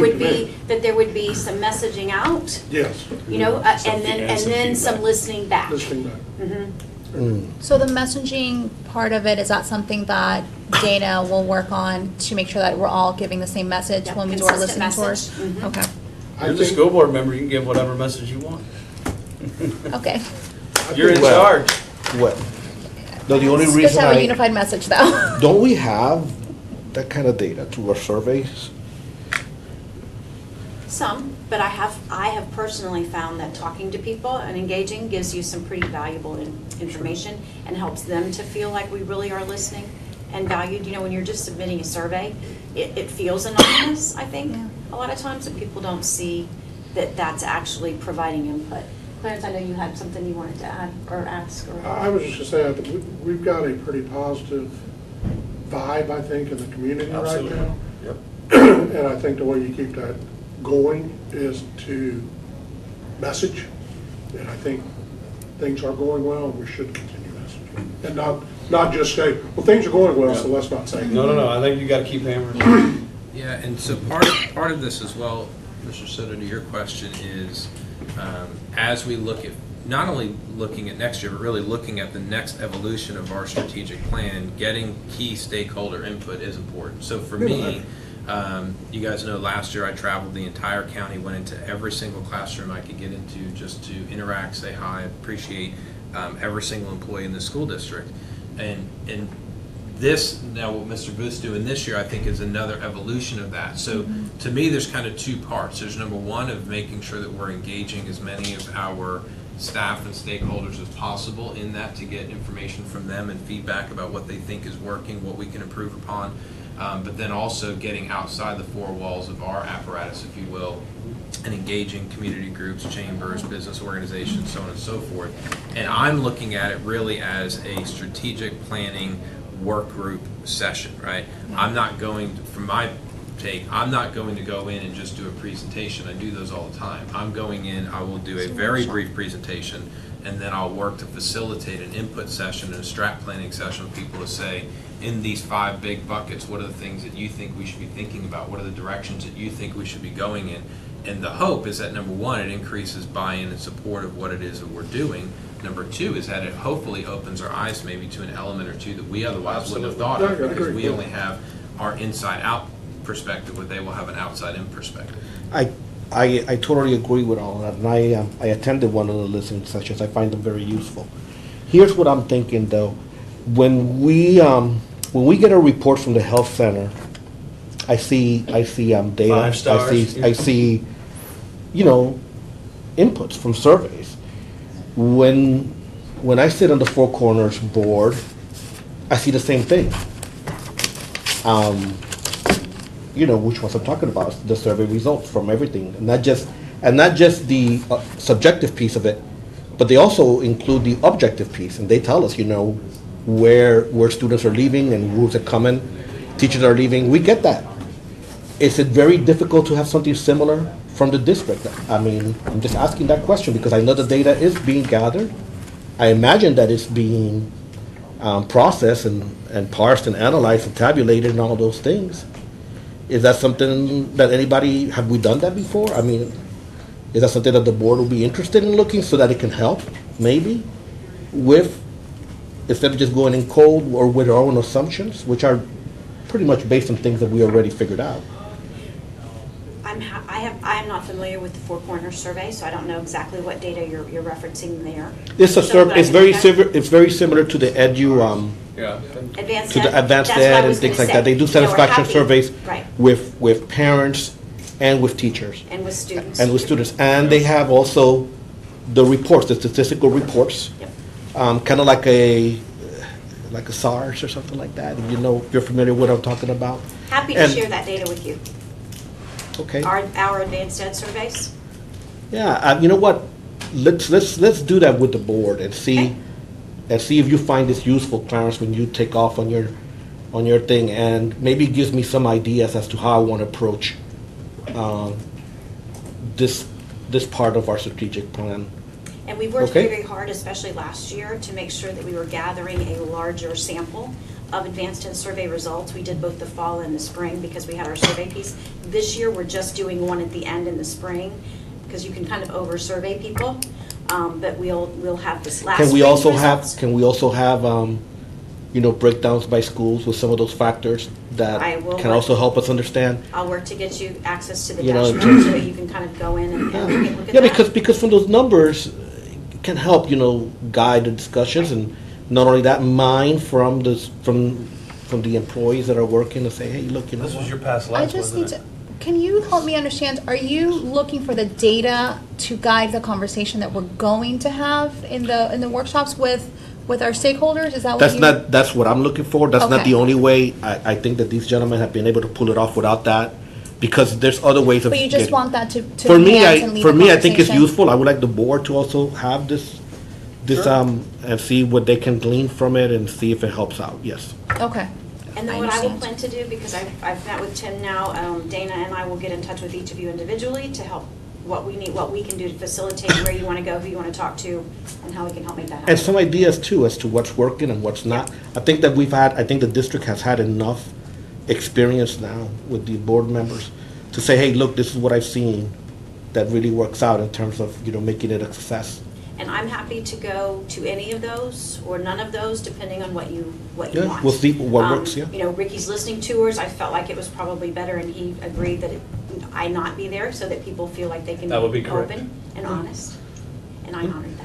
[SPEAKER 3] would
[SPEAKER 6] good
[SPEAKER 3] be, some messaging out,
[SPEAKER 6] Yes,
[SPEAKER 3] you know,
[SPEAKER 1] Some
[SPEAKER 3] and
[SPEAKER 1] feed- and
[SPEAKER 3] then
[SPEAKER 1] some
[SPEAKER 3] some
[SPEAKER 1] feedback.
[SPEAKER 3] listening back.
[SPEAKER 6] listening back.
[SPEAKER 12] So the messaging part of it, is that something that Dana will work on to make sure that we're all giving the same message
[SPEAKER 3] Yeah,
[SPEAKER 12] when we do our
[SPEAKER 3] consistent
[SPEAKER 12] listening tours?
[SPEAKER 3] message. Mhm.
[SPEAKER 12] Okay,
[SPEAKER 6] I
[SPEAKER 1] You're the
[SPEAKER 6] think-
[SPEAKER 1] school board member, you can give whatever message you want.
[SPEAKER 12] okay.
[SPEAKER 1] You're in
[SPEAKER 11] Well-
[SPEAKER 1] charge.
[SPEAKER 11] what? No, the only
[SPEAKER 12] It's good
[SPEAKER 11] reason
[SPEAKER 12] to have a unified message, though.
[SPEAKER 11] don't we have that kind of data to our surveys?
[SPEAKER 3] Some, but I have personally found that talking to people and engaging gives you some pretty valuable information and helps them to feel like we really are listening and valued. You know, when you're just submitting a survey, it feels anonymous, I think,
[SPEAKER 12] Yeah.
[SPEAKER 3] a lot of times, and people don't see that that's actually providing input. Clarence, I know you had something you wanted to add or ask or.
[SPEAKER 6] I was just gonna say, I think we've got a pretty positive vibe, I think, in the community right
[SPEAKER 1] Absolutely.
[SPEAKER 6] now.
[SPEAKER 1] Yep.
[SPEAKER 6] And I think the way you keep that going is to message. And I think things are going well, and we should continue messaging. And not just say, well, things are going well, so let's not say.
[SPEAKER 1] No, I think you gotta keep hammering.
[SPEAKER 9] Yeah, and so part of this as well, Mr. Soto, to your question is, as we look at, not only looking at next year, but really looking at the next evolution of our strategic plan, getting key stakeholder input is important. So for me, you guys know last year I traveled the entire county, went into every single classroom I could get into just to interact, say hi, appreciate every single employee in the school district. And this, now what Mr. Booth's doing this year, I think is another evolution of that. So to me, there's kind of two parts. There's number one of making sure that we're engaging as many of our staff and stakeholders as possible in that to get information from them and feedback about what they think is working, what we can improve upon. But then also getting outside the four walls of our apparatus, if you will, and engaging community groups, chambers, business organizations, so on and so forth. And I'm looking at it really as a strategic planning work group session, right? I'm not going, from my take, I'm not going to go in and just do a presentation. I do those all the time. I'm going in, I will do a very brief presentation, and then I'll work to facilitate an input session and a strat planning session with people to say, in these 5 big buckets, what are the things that you think we should be thinking about? What are the directions that you think we should be going in? And the hope is that, number one, it increases buy-in and support of what it is that we're doing. Number two is that it hopefully opens our eyes maybe to an element or two that we otherwise wouldn't have thought of,
[SPEAKER 6] Absolutely. I
[SPEAKER 9] because
[SPEAKER 6] agree.
[SPEAKER 9] we only have our inside-out perspective, where they will have an outside-in perspective.
[SPEAKER 11] I totally agree with all that, and I attended one of the listening sessions. I find them very useful. Here's what I'm thinking, though. When we get a report from the health center, I see data.
[SPEAKER 1] 5 stars.
[SPEAKER 11] I see, inputs from surveys. When I sit on the Four Corners board, I see the same thing. Which ones I'm talking about, the survey results from everything, and not just the subjective piece of it, but they also include the objective piece, and they tell us, where students are leaving and who's are coming, teachers are leaving. We get that. Is it very difficult to have something similar from the district? I mean, I'm just asking that question because I know the data is being gathered. I imagine that it's being processed and parsed and analyzed and tabulated and all those things. Is that something that anybody, have we done that before? I mean, is that something that the board will be interested in looking so that it can help, maybe, with, instead of just going in cold or with our own assumptions, which are pretty much based on things that we already figured out?
[SPEAKER 3] I am not familiar with the Four Corners survey, so I don't know exactly what data you're referencing there.
[SPEAKER 11] It's a
[SPEAKER 3] So, but I
[SPEAKER 11] it's
[SPEAKER 3] can
[SPEAKER 11] very
[SPEAKER 3] look at-
[SPEAKER 11] similar, it's very similar to the edu,
[SPEAKER 1] Yeah.
[SPEAKER 3] Advanced
[SPEAKER 11] to the
[SPEAKER 3] ed?
[SPEAKER 11] advanced
[SPEAKER 3] That's what I
[SPEAKER 11] ed and
[SPEAKER 3] was
[SPEAKER 11] things
[SPEAKER 3] gonna
[SPEAKER 11] like that.
[SPEAKER 3] say.
[SPEAKER 11] They do
[SPEAKER 3] Yeah, we're
[SPEAKER 11] satisfaction
[SPEAKER 3] happy.
[SPEAKER 11] surveys
[SPEAKER 3] Right,
[SPEAKER 11] with parents and with teachers
[SPEAKER 3] and with students.
[SPEAKER 11] and with students. And they have also the reports, the statistical reports,
[SPEAKER 3] Yep.
[SPEAKER 11] kind of like a SARS or something like that. You know, if you're familiar with what I'm talking about.
[SPEAKER 3] Happy to
[SPEAKER 11] And-
[SPEAKER 3] share that data with you.
[SPEAKER 11] Okay.
[SPEAKER 3] Our advanced ed surveys.
[SPEAKER 11] Yeah, you know what? Let's do that with the board and
[SPEAKER 3] Okay.
[SPEAKER 11] see if you find this useful, Clarence, when you take off on your thing, and maybe it gives me some ideas as to how I want to approach this part of our strategic plan.
[SPEAKER 3] And we've worked
[SPEAKER 11] Okay.
[SPEAKER 3] very hard, especially last year, to make sure that we were gathering a larger sample of advanced ed survey results. We did both the fall and the spring because we had our survey piece. This year, we're just doing one at the end in the spring, because you can kind of over-survey people. But we'll have this last
[SPEAKER 11] Can we
[SPEAKER 3] spring's
[SPEAKER 11] also
[SPEAKER 3] results.
[SPEAKER 11] have breakdowns by schools with some of those factors
[SPEAKER 3] I
[SPEAKER 11] that
[SPEAKER 3] will
[SPEAKER 11] can
[SPEAKER 3] work-
[SPEAKER 11] also help us understand?
[SPEAKER 3] I'll work to get you access to the
[SPEAKER 11] You know, in
[SPEAKER 3] dashboard
[SPEAKER 11] terms-
[SPEAKER 3] so that you can kind of go in and look at
[SPEAKER 11] Yeah,
[SPEAKER 3] that.
[SPEAKER 11] because from those numbers, it can help, guide the discussions, and not only that, mine from the employees that are working to say, hey, look,
[SPEAKER 5] This was
[SPEAKER 11] what?
[SPEAKER 5] your past
[SPEAKER 12] I
[SPEAKER 5] life,
[SPEAKER 12] just need
[SPEAKER 5] wasn't
[SPEAKER 12] to,
[SPEAKER 5] it?
[SPEAKER 12] can you help me understand, are you looking for the data to guide the conversation that we're going to have in the workshops with our stakeholders? Is that what
[SPEAKER 11] That's what I'm looking for. That's not
[SPEAKER 12] Okay.
[SPEAKER 11] the only way. I think that these gentlemen have been able to pull it off without that, because there's other ways of.
[SPEAKER 12] But you just
[SPEAKER 11] getting-
[SPEAKER 12] want that to
[SPEAKER 11] For me,
[SPEAKER 12] enhance and lead
[SPEAKER 11] for
[SPEAKER 12] the
[SPEAKER 11] me, I think it's
[SPEAKER 12] conversation?
[SPEAKER 11] useful. I would like the board to also have this, and see what they can glean from it and see if it helps out. Yes.
[SPEAKER 12] Okay.
[SPEAKER 3] And then
[SPEAKER 12] I
[SPEAKER 3] what I will
[SPEAKER 12] understand.
[SPEAKER 3] plan to do, because I've met with Tim now, Dana and I will get in touch with each of you individually to help what we need, what we can do to facilitate where you want to go, who you want to talk to, and how we can help make that
[SPEAKER 11] And
[SPEAKER 3] happen.
[SPEAKER 11] some ideas too as to what's working and what's not. I think that I think the district has had enough experience now with the board members to say, hey, look, this is what I've seen that really works out in terms of, making it a success.
[SPEAKER 3] And I'm happy to go to any of those or none of those, depending on what you
[SPEAKER 11] Yeah,
[SPEAKER 3] want.
[SPEAKER 11] we'll see what works, yeah.
[SPEAKER 3] Ricky's listening tours, I felt like it was probably better, and he agreed that I not be there so that people feel like they can
[SPEAKER 1] That would
[SPEAKER 3] be
[SPEAKER 1] be correct.
[SPEAKER 3] open and honest. And I honored that.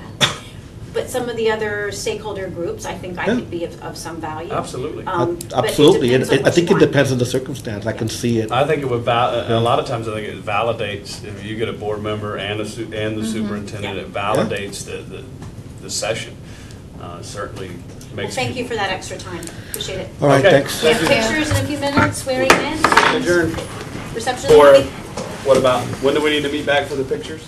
[SPEAKER 3] But some of the other stakeholder groups, I think I
[SPEAKER 11] Yeah.
[SPEAKER 3] could be of some value.
[SPEAKER 1] Absolutely.
[SPEAKER 3] But it
[SPEAKER 11] Absolutely.
[SPEAKER 3] depends on
[SPEAKER 11] I
[SPEAKER 3] what
[SPEAKER 11] think
[SPEAKER 3] you
[SPEAKER 11] it
[SPEAKER 3] want.
[SPEAKER 11] depends on the circumstance. I can see it.
[SPEAKER 1] I think it would, a lot of times I think it validates, if you get a board member and the superintendent,
[SPEAKER 3] Yeah.
[SPEAKER 1] it validates the session. Certainly
[SPEAKER 3] Well,
[SPEAKER 1] makes.
[SPEAKER 3] thank you
[SPEAKER 1] people-
[SPEAKER 3] for that extra time. Appreciate it.
[SPEAKER 11] All right,
[SPEAKER 1] Okay.
[SPEAKER 11] thanks.
[SPEAKER 3] We have pictures in a few minutes, swearing in, and
[SPEAKER 1] Adjourn.
[SPEAKER 3] reception.
[SPEAKER 1] Or, what about, when do we need to meet back for the pictures?